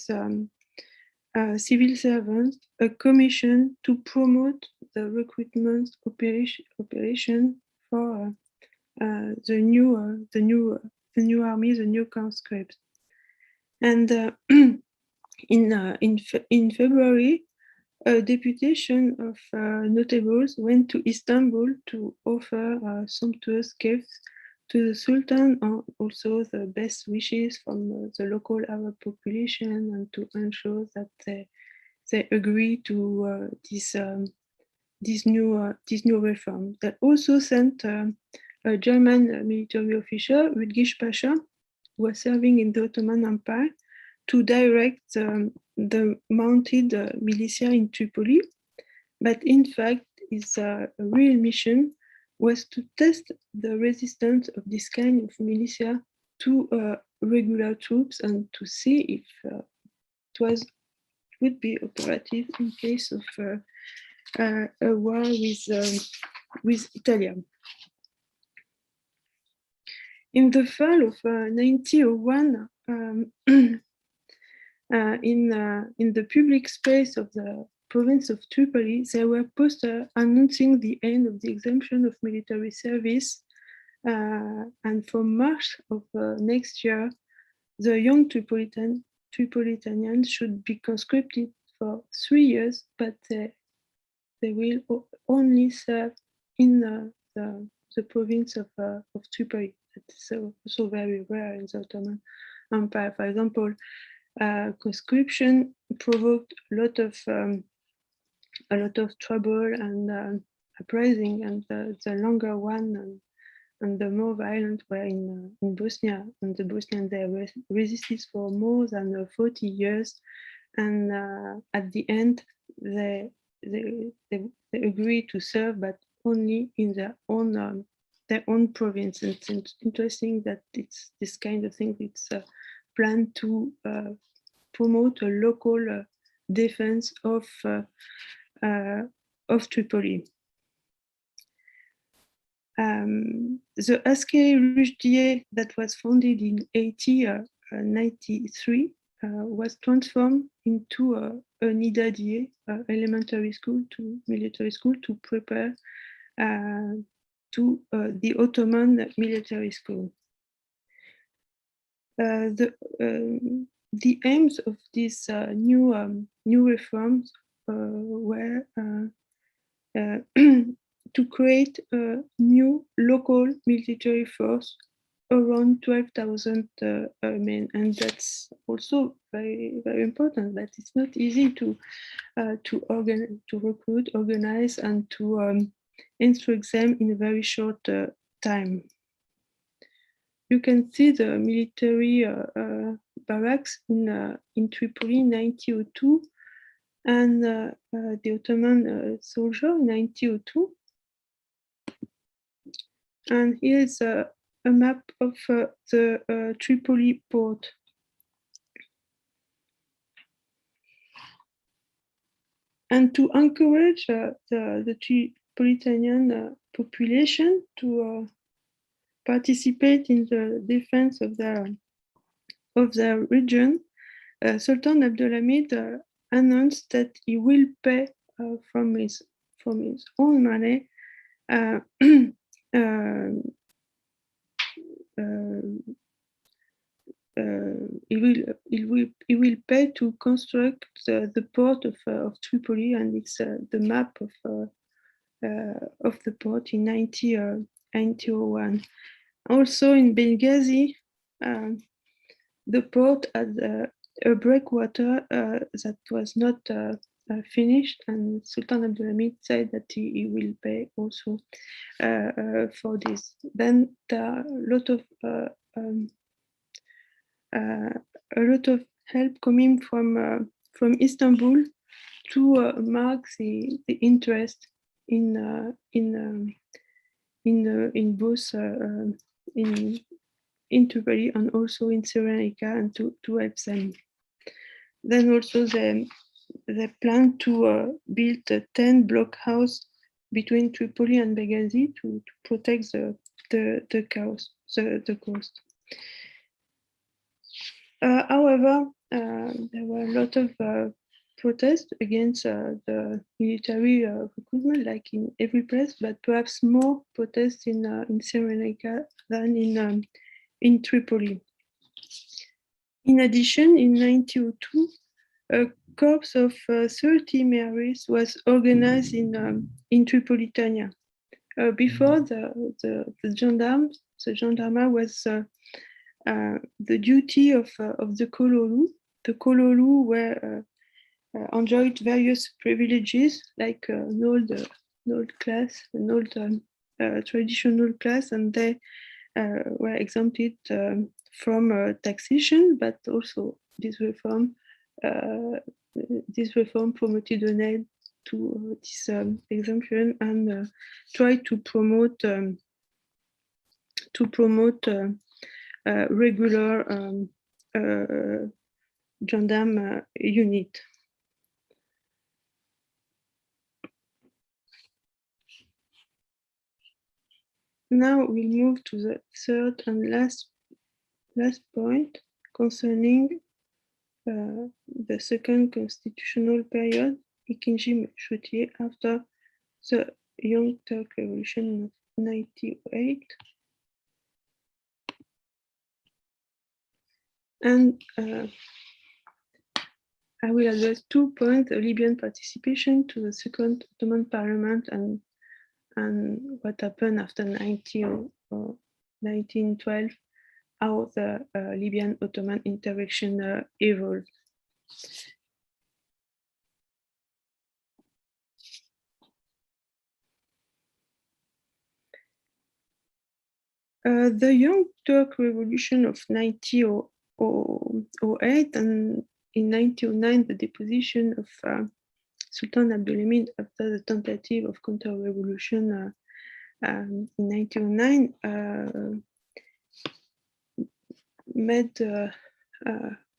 S3: civil servants a commission to promote the recruitment operation for the new army, the new conscripts. And in February, a deputation of notables went to Istanbul to offer sumptuous gifts to the Sultan, and also the best wishes from the local Arab population, and to ensure that they agree to this new reform. That also sent a German military official, Rüdgisch Pasha, who was serving in the Ottoman Empire, to direct the mounted militia in Tripoli. But in fact, his real mission was to test the resistance of this kind of militia to regular troops, and to see if it would be operative in case of a war with Italy. In the fall of 1901, in the public space of the province of Tripoli, there were posters announcing the end of the exemption of military service. And from March of next year, the young Tripolitanians should be conscripted for 3 years, but they will only serve in the province of Tripoli. It's also very rare in the Ottoman Empire. For example, conscription provoked a lot of trouble and uprising, and the longer one and the more violent were in Bosnia, and the Bosnians, they resisted for more than 40 years, and at the end they agreed to serve, but only in their own province. And it's interesting that it's this kind of thing. It's planned to promote a local defense of Tripoli. The Askeri Rujdiye that was founded in 1893 was transformed into a Nidadiye elementary school to military school to prepare to the Ottoman military school. The aims of these new reforms were to create a new local military force around 12,000 men, and that's also very, very important. But it's not easy to recruit, organize, and to instruct them in a very short time. You can see the military barracks in Tripoli in 1902, and the Ottoman soldier in 1902. And here is a map of the Tripoli port. And to encourage the Tripolitanian population to participate in the defense of their region, Sultan Abdulhamid announced that he will pay from his own money. He will pay to construct the port of Tripoli, and it's the map of the port in 1901. Also in Benghazi, the port had a breakwater that was not finished, and Sultan Abdulhamid said that he will pay also for this. Then there are a lot of help coming from Istanbul to mark the interest in both in Tripoli and also in Cyrenaica, and to help them. Then also they plan to build a 10-block house between Tripoli and Benghazi to protect the coast. However, there were a lot of protests against the military recruitment, like in every place, but perhaps more protests in Cyrenaica than in Tripoli. In addition, in 1902, a corps of 30 Maoris was organized in Tripolitania. Before, the gendarmes the gendarmerie was the duty of the Kololu. The Kololu were enjoyed various privileges, like an old class, an old traditional class, and they were exempted from taxation. But also this reform promoted an end to this exemption and tried to promote regular gendarme unit. Now we'll move to the third and last point concerning the second constitutional period, İkinci Meşrutiyet, after the Young Turk Revolution of 1908. And I will address 2 points: the Libyan participation to the Second Ottoman Parliament and what happened after 1912, how the Libyan Ottoman interaction evolved. The Young Turk Revolution of 1908 and in 1909, the deposition of Sultan Abdulhamid after the tentative of counter-revolution in 1909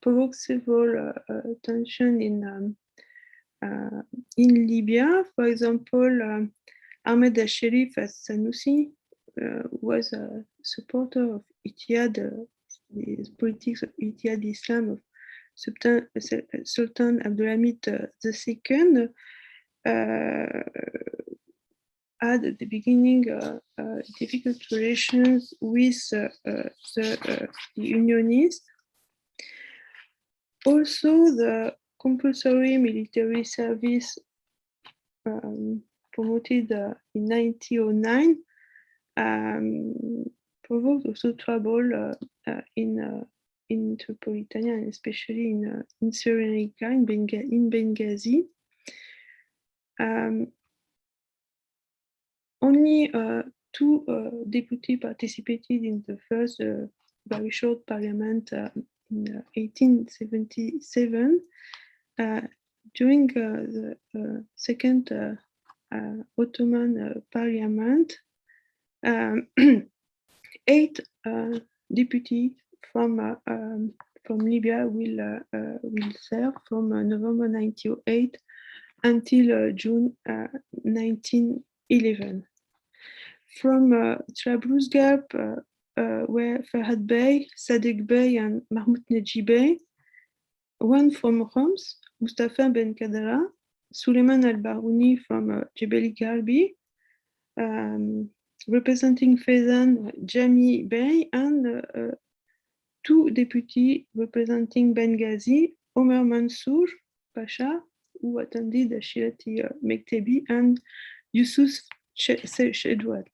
S3: provoked several tension in Libya. For example, Ahmed al-Sharif as-Sanusi was a supporter of Ittihad, the politics of Ittihad Islam of Sultan Abdulhamid II, had at the beginning difficult relations with the Unionists. Also, the compulsory military service promoted in 1909 provoked also trouble in Tripolitania, and especially in Cyrenaica, in Benghazi. Only 2 deputies participated in the first very short parliament in 1877. During the second Ottoman parliament, 8 deputies from Libya will serve from November 1908 until June 1911. From Trablusgarb, where Farhad Bey, Sadegh Bey, and Mahmoud Neji Bey. 1 from Homs, Mustafa Ben Kadara, Suleiman al-Barouni from Jebel Garbi, representing Fezzan, Jami Bey, and 2 deputies representing Benghazi, Omer Mansour Pasha, who attended Shirati Mektebi, and Yusuf Shedwal.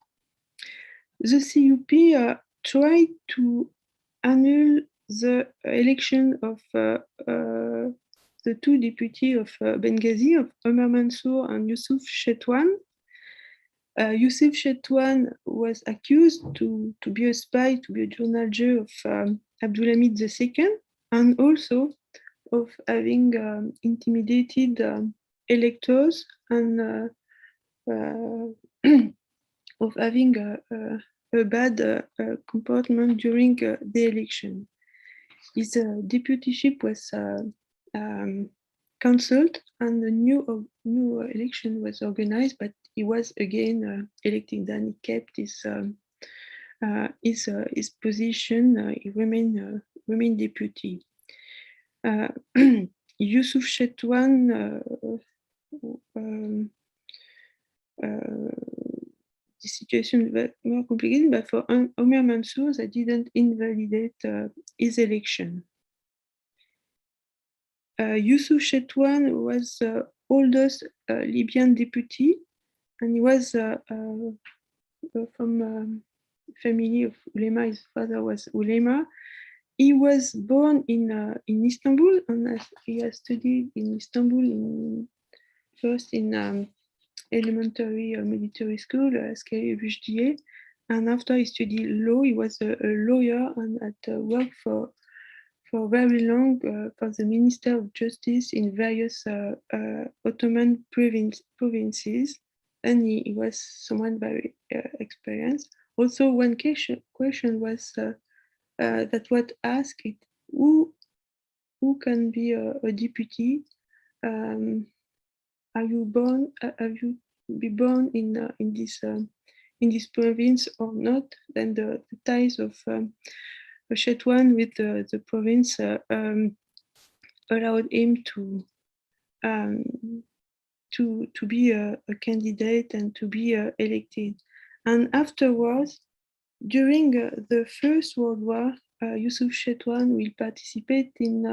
S3: The CUP tried to annul the election of the 2 deputies of Benghazi, of Omer Mansour and Yusuf Shetwan. Yusuf Shetwan was accused to be a spy, to be a journalist of Abdulhamid II, and also of having intimidated electors and of having a bad comportment during the election. His deputyship was cancelled and a new election was organized, but he was again elected and he kept his position. He remained deputy. Yusuf Shetwan the situation was more complicated, but for Omer Mansour, that didn't invalidate his election. Yusuf Shetwan was the oldest Libyan deputy, and he was from family of ulema. His father was ulema. He was born in Istanbul, and he has studied in Istanbul first in elementary or military school, Askeri Vujdiye, and after he studied law, he was a lawyer and had worked for very long for the Minister of Justice in various Ottoman provinces, and he was someone very experienced. Also, one question was that was asked: who can be a deputy? Have you been born in this province or not? Then the ties of Chetwan with the province allowed him to be a candidate and to be elected. And afterwards, during the First World War, Yusuf Chetwan will participate in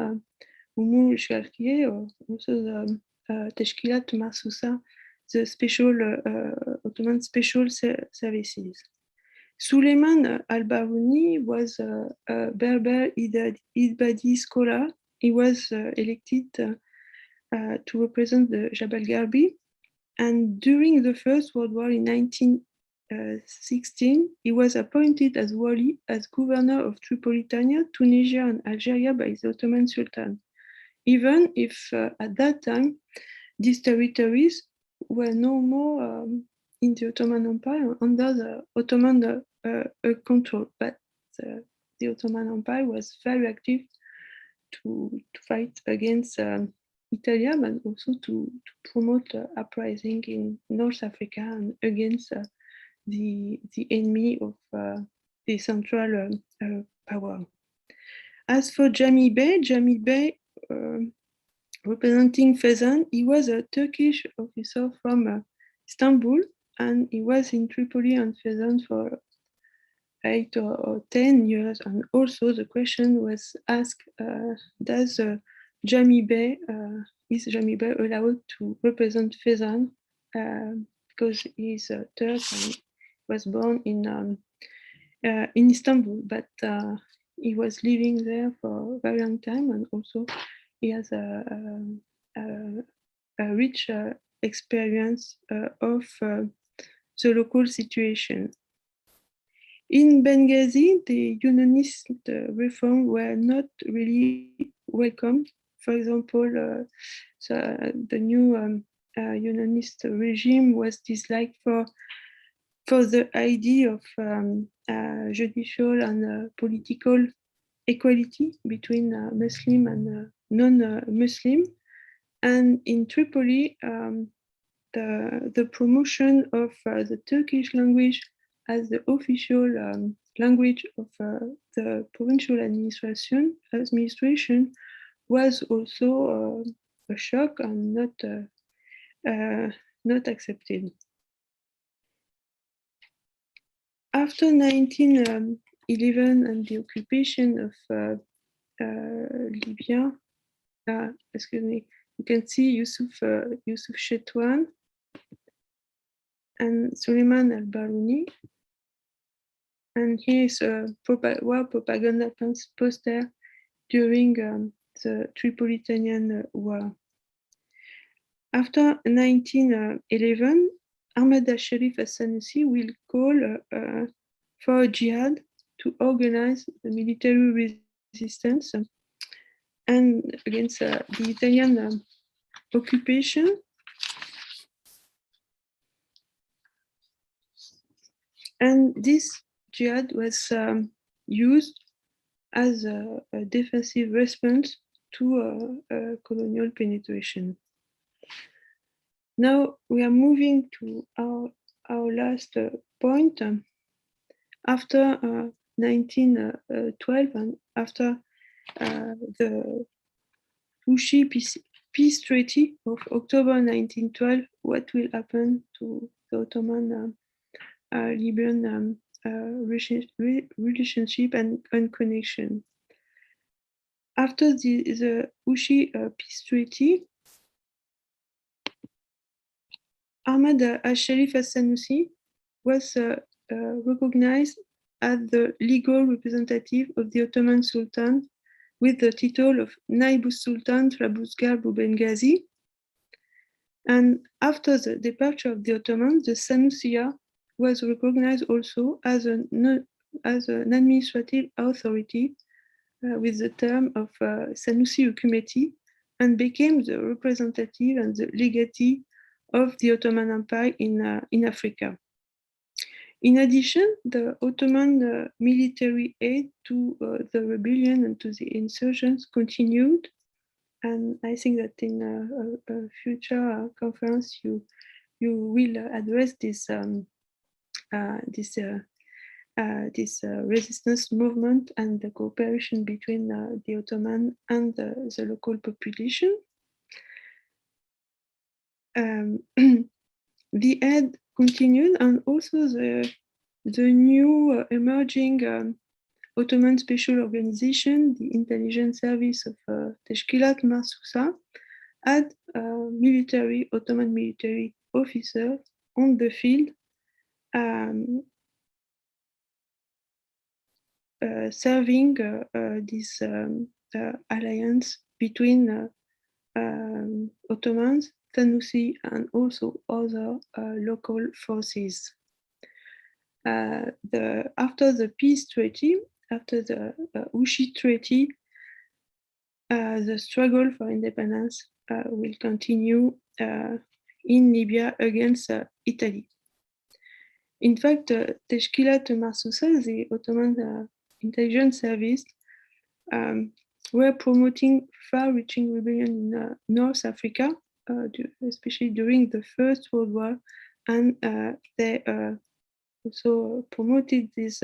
S3: Umul Sharqiye, or also the Tashkilat Mahsusa, the special Ottoman special services. Suleiman al-Barouni was a Berber Ibadi scholar. He was elected to represent the Jabal Gharbi. And during the First World War in 1916, he was appointed as wali, as governor of Tripolitania, Tunisia, and Algeria by the Ottoman Sultan. Even if at that time, these territories were no more in the Ottoman Empire under the Ottoman control, but the Ottoman Empire was very active to fight against Italy, but also to promote uprising in North Africa and against the enemy of the central power. As for Jami Bey, representing Fezzan, he was a Turkish officer from Istanbul, and he was in Tripoli and Fezzan for 8 or 10 years. And also the question was asked, is Jami Bey allowed to represent Fezzan because he's a Turk and was born in Istanbul, but he was living there for a very long time, and also he has a rich experience of the local situation. In Benghazi, the Unionist reforms were not really welcomed. For example, the new Unionist regime was disliked for the idea of judicial and political equality between Muslim and non-Muslim. And in Tripoli, the promotion of the Turkish language as the official language of the provincial administration was also a shock and not accepted. After 1911 and the occupation of Libya, you can see Yusuf Chetwan and Suleiman al-Barouni. And here is a war propaganda poster during the Tripolitanian War. After 1911, Ahmad al-Sharif al-Sanusi will call for jihad to organize the military resistance and against the Italian occupation. And this jihad was used as a defensive response to colonial penetration. Now we are moving to our last point. After 1912 and after the Ouchy Peace Treaty of October 1912, what will happen to the Ottoman Libyan relationship and connection? After the Ouchy Peace Treaty, Ahmad al-Sharif al-Sanusi was recognized as the legal representative of the Ottoman Sultan with the title of Naib Sultan Trablusgarb Benghazi. And after the departure of the Ottomans, the Sanusiya was recognized also as an administrative authority with the term of Sanusi Hükümeti, and became the representative and the legatee of the Ottoman Empire in Africa. In addition, the Ottoman military aid to the rebellion and to the insurgents continued. And I think that in a future conference, you will address this resistance movement and the cooperation between the Ottoman and the local population. The aid continued, and also the new emerging Ottoman special organization, the intelligence service of Teşkilat Mahsusa, had Ottoman military officers on the field serving this alliance between Ottomans, Sanusi, and also other local forces. After the peace treaty, after the Ushi Treaty, the struggle for independence will continue in Libya against Italy. In fact, Teşkilat Mahsusa, the Ottoman intelligence service, were promoting far-reaching rebellion in North Africa, especially during the First World War, and they also promoted this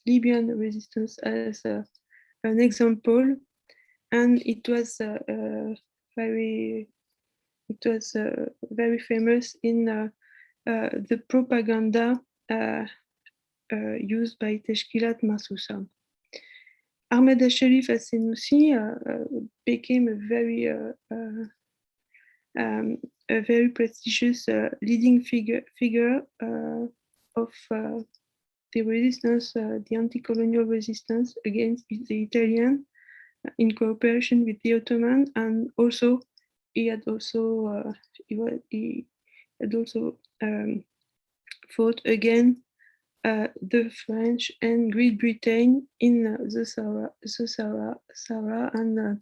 S3: Libyan resistance as an example, and it was very famous in the propaganda used by Teşkilat Mahsusa. Ahmed al-Sharif al-Senussi became a very prestigious leading figure of the resistance, the anti-colonial resistance against the Italian, in cooperation with the Ottoman, and also he had also fought against the French and Great Britain in the Sahara and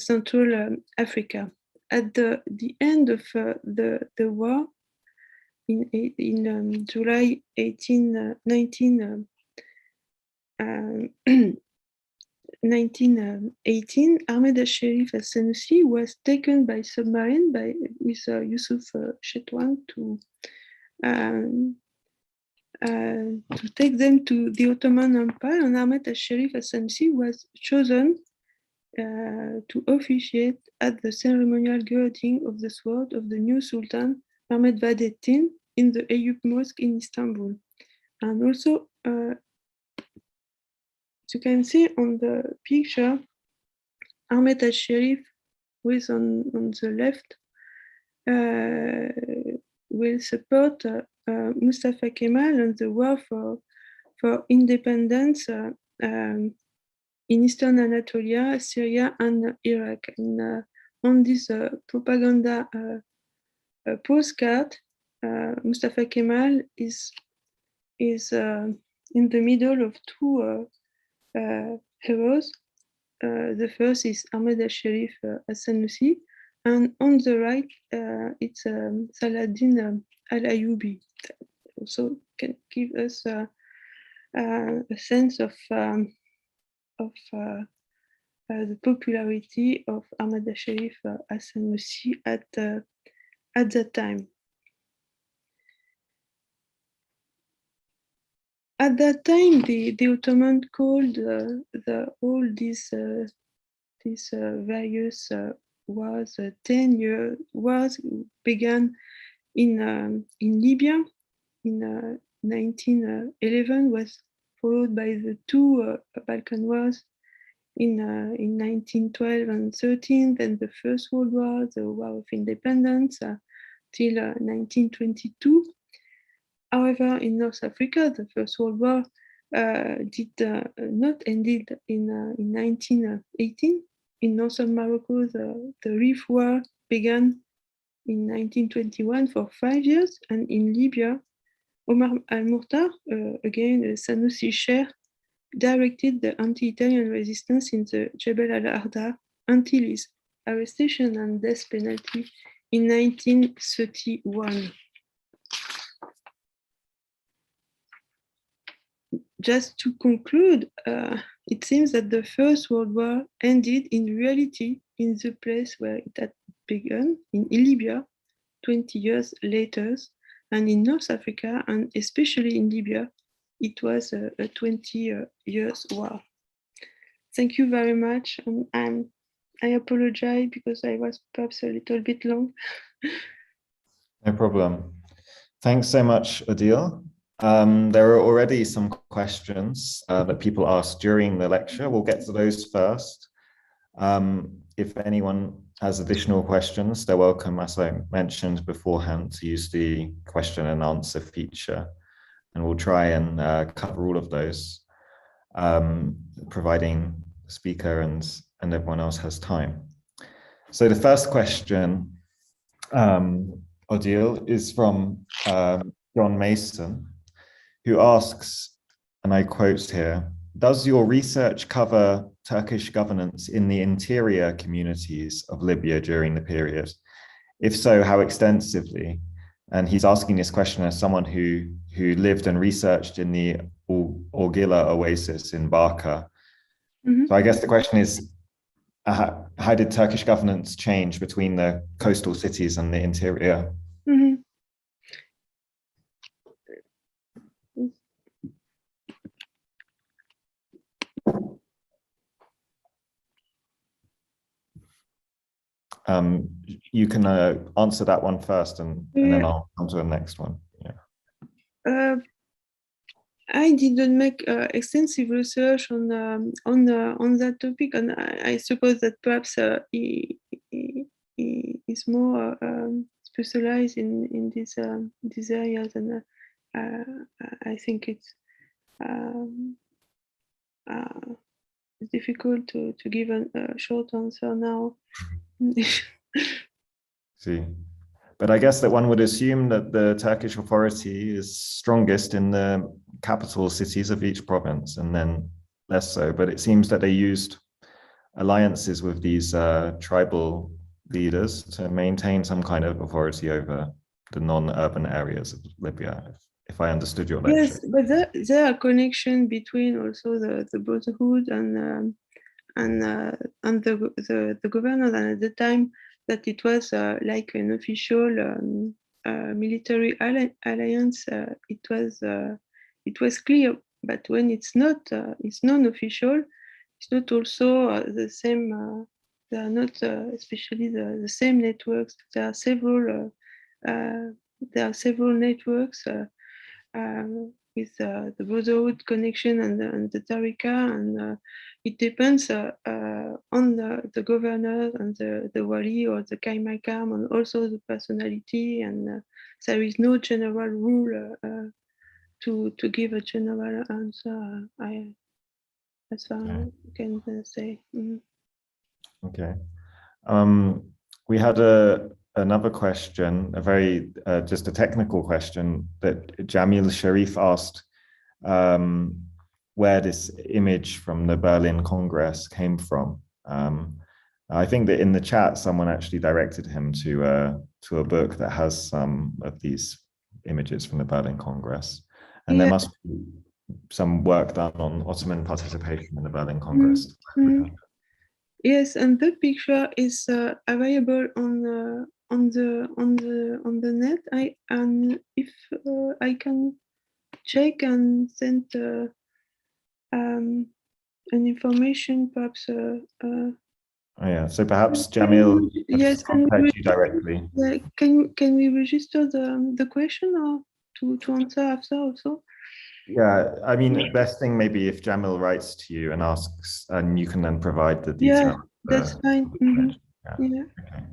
S3: Central Africa. At the end of the war, in July 1918, Ahmed al-Sharif al-Senussi was taken by submarine with Yusuf Chetwan to take them to the Ottoman Empire, and Ahmed al-Sharif al-Senussi was chosen to officiate at the ceremonial girding of the sword of the new Sultan Mehmed Vahdettin in the Eyüp Mosque in Istanbul. And also, as you can see on the picture, Ahmed al-Sharif, who is on the left, will support Mustafa Kemal and the war for independence in Eastern Anatolia, Syria, and Iraq. And on this propaganda postcard, Mustafa Kemal is in the middle of two heroes. The first is Ahmed al-Sharif al-Senussi, and on the right, it's Saladin al-Ayyubi. Also can give us a sense of the popularity of Ahmed al-Sharif al-Senussi at that time. At that time, the Ottoman called all these various wars 10-year wars began in Libya in 1911, was followed by the two Balkan wars in 1912 and 13, then the First World War, the War of Independence, till 1922. However, in North Africa, the First World War did not ended in 1918. In northern Morocco, the Rif War began in 1921 for 5 years, and in Libya, Omar al-Mukhtar, again a Sanusi Sheikh, directed the anti-Italian resistance in the Jebel al-Ahda until his arrestation and death penalty in 1931. Just to conclude, it seems that the First World War ended in reality in the place where it had begun, in Libya, 20 years later, and in North Africa, and especially in Libya, it was a 20 years war. Thank you very much, and I apologize because I was perhaps a little bit long.
S2: No problem. Thanks so much, Odile. There are already some questions that people asked during the lecture. We'll get to those first. If anyone has additional questions, they're welcome, as I mentioned beforehand, to use the question and answer feature. And we'll try and cover all of those, providing the speaker and everyone else has time. So the first question, Odile, is from John Mason, who asks, and I quote here, "Does your research cover Turkish governance in the interior communities of Libya during the period? If so, how extensively?" And he's asking this question as someone who lived and researched in the Orgila Oasis in Barca. Mm-hmm. So I guess the question is, how did Turkish governance change between the coastal cities and the interior?
S3: Mm-hmm.
S2: You can answer that one first, and then I'll come to the next one. Yeah.
S3: I didn't make extensive research on that topic, and I suppose that perhaps he is more specialized in these areas, and I think it's difficult to give a short answer now.
S2: See, but I guess that one would assume that the Turkish authority is strongest in the capital cities of each province, and then less so. But it seems that they used alliances with these tribal leaders to maintain some kind of authority over the non-urban areas of Libya, if I understood your lecture.
S3: Yes, but there are connection between also the Brotherhood and the governor, and at the time that it was like an official military alliance, it was clear. But when it's not, it's non-official. It's not also the same. They are not especially the same networks. There are several networks with the Brotherhood connection and the Tariqa, and it depends on the governor and the wali or the kaimakam, and also the personality, and there is no general rule to give a general answer. That's what I can say. Mm-hmm.
S2: Okay. We had another question, a very just a technical question that Jamil Sharif asked, where this image from the Berlin Congress came from. I think that in the chat, someone actually directed him to a book that has some of these images from the Berlin Congress, and there must be some work done on Ottoman participation in the Berlin Congress.
S3: Mm-hmm. Yes, and the picture is available on the net. If I can check and send an information, perhaps.
S2: Yeah, so perhaps Jamil,
S3: yes,
S2: contact you directly.
S3: Can we register the question, or to answer after also?
S2: Yeah, I mean, the best thing maybe if Jamil writes to you and asks, and you can then provide the details.
S3: Yeah, that's fine. Mm-hmm. Yeah.
S2: Okay.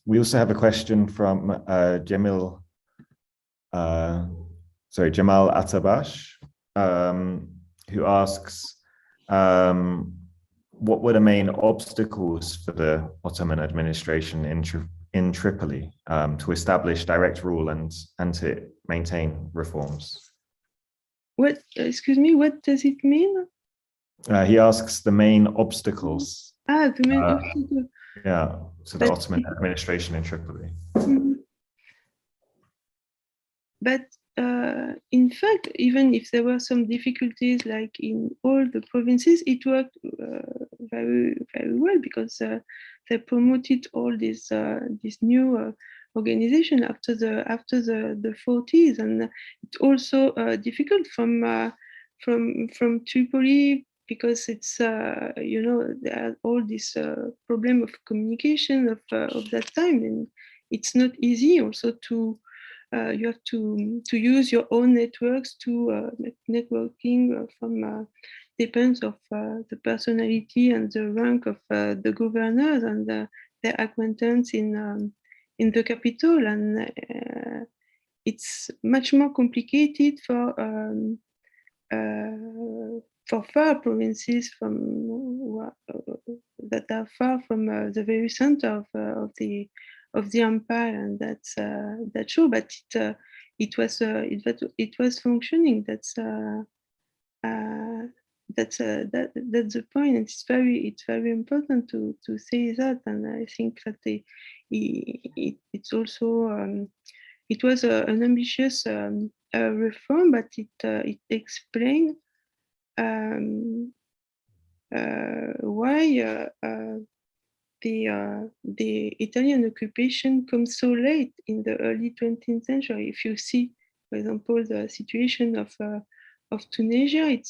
S2: We also have a question from Jamil Jamal Atabash, who asks, what were the main obstacles for the Ottoman administration in Tripoli to establish direct rule and to maintain reforms?
S3: What, excuse me, what does it mean?
S2: He asks the main obstacles.
S3: The main obstacle.
S2: Yeah, to the Ottoman administration in Tripoli.
S3: But in fact, even if there were some difficulties, like in all the provinces, it worked very, very well, because they promoted all this new organization after the 40s, and it's also difficult from Tripoli, because it's there are all this problem of communication of that time, and it's not easy also to. You have to use your own networks to networking from depends of the personality and the rank of the governors and their acquaintance in the capital, and it's much more complicated for far provinces that are far from the very center of the empire, and that's true. But it was functioning. That's the point, and it's very important to say that. And I think that it's also it was an ambitious reform, but it explained why the Italian occupation comes so late in the early 20th century. If you see, for example, the situation of Tunisia,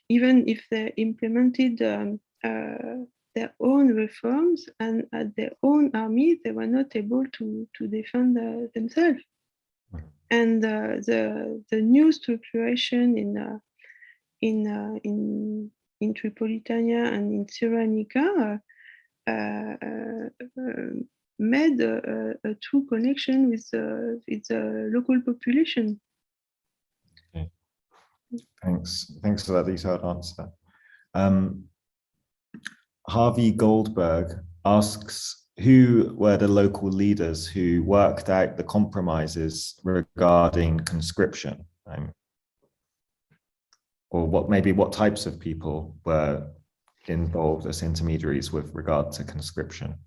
S3: even if they implemented their own reforms and their own army, they were not able to defend themselves. And the new structuration in Tripolitania and in Cyrenaica made a true connection with the local population.
S2: Okay. Thanks for that detailed answer. Harvey Goldberg asks, who were the local leaders who worked out the compromises regarding conscription? Or what types of people were involved as intermediaries with regard to conscription?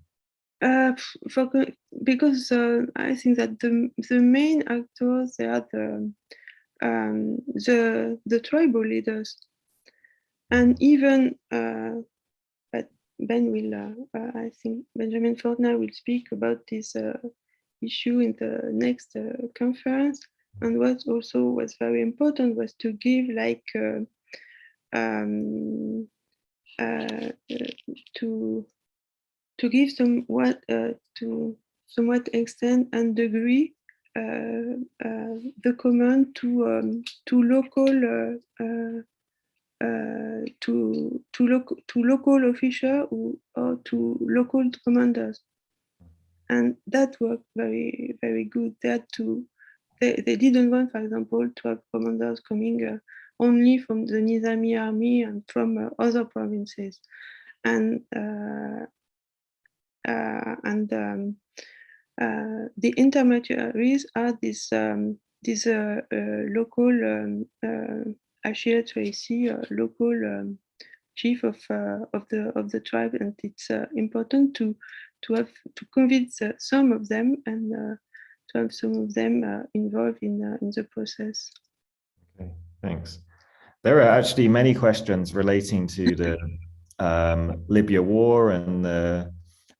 S3: Because I think that the main actors, they are the tribal leaders, and even but Ben will I think Benjamin Fortner will speak about this issue in the next conference. And what also was very important was to give to give to somewhat extent and degree the command to local to local officials or to local commanders, and that worked very, very good. They didn't want, for example, to have commanders coming only from the Nizami army and from other provinces, and the intermediaries are these local Achille Tracy, local chief of the tribe, and it's important to convince some of them and to have some of them involved in the process.
S2: Okay, thanks. There are actually many questions relating to the Libya war and the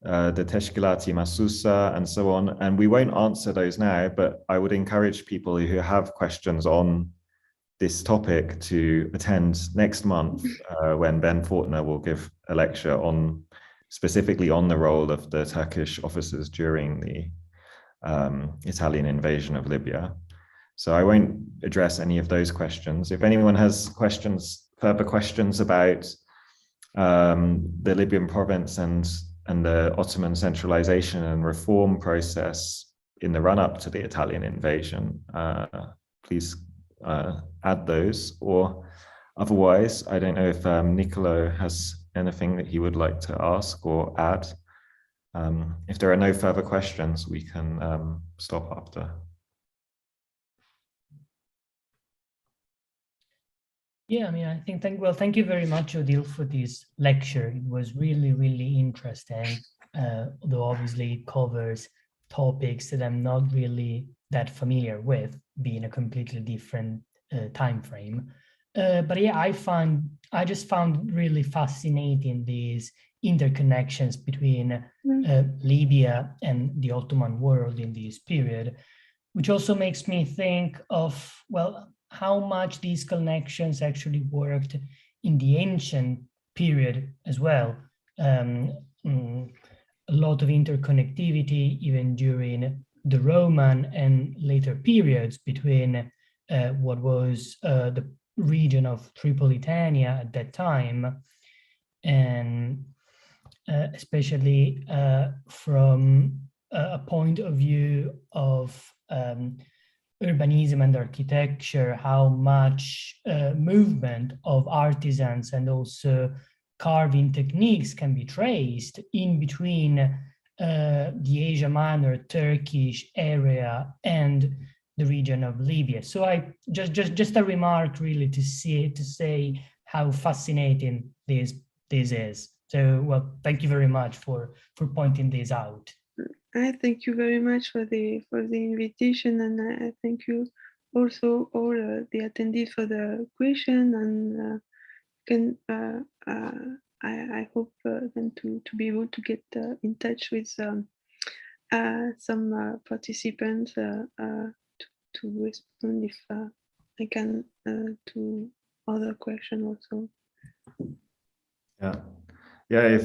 S2: Teshkilati Masusa and so on, and we won't answer those now, but I would encourage people who have questions on this topic to attend next month when Ben Fortner will give a lecture specifically on the role of the Turkish officers during the Italian invasion of Libya. So I won't address any of those questions. If anyone has further questions about the Libyan province and the Ottoman centralization and reform process in the run-up to the Italian invasion, please add those. Or otherwise, I don't know if Nicolo has anything that he would like to ask or add. If there are no further questions, we can stop after.
S1: Yeah, I mean, I think, thank you very much, Odile, for this lecture. It was really, really interesting, although obviously it covers topics that I'm not really that familiar with, being a completely different time frame. But yeah, I just found really fascinating these interconnections between Libya and the Ottoman world in this period, which also makes me think of, well, how much these connections actually worked in the ancient period as well. A lot of interconnectivity even during the Roman and later periods between what was the region of Tripolitania at that time, and especially from a point of view of urbanism and architecture, how much movement of artisans and also carving techniques can be traced in between the Asia Minor, Turkish area and the region of Libya. So I just a remark really to say how fascinating this is. So, well, thank you very much for pointing this out.
S3: I thank you very much for the invitation, and I thank you also all the attendees for the question. And I hope then to be able to get in touch with some participants to respond if I can to other questions also.
S2: Yeah,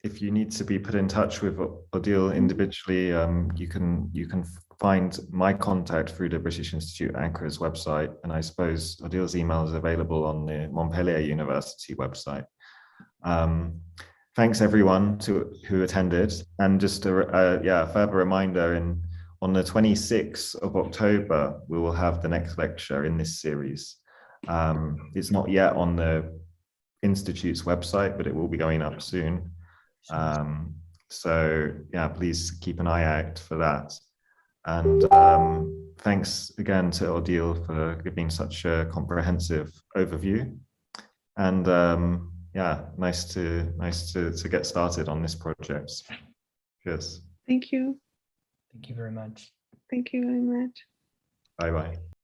S2: if you need to be put in touch with Odile individually, you can find my contact through the British Institute Ankara's website, and I suppose Odile's email is available on the Montpellier University website. Thanks everyone who attended, and just a further reminder, on the 26th of October we will have the next lecture in this series. It's not yet on the Institute's website, but it will be going up soon. So yeah, please keep an eye out for that. And thanks again to Odile for giving such a comprehensive overview. And yeah, nice to get started on this project. Cheers.
S3: Thank you.
S1: Thank you very much.
S3: Thank you very much.
S2: Bye-bye.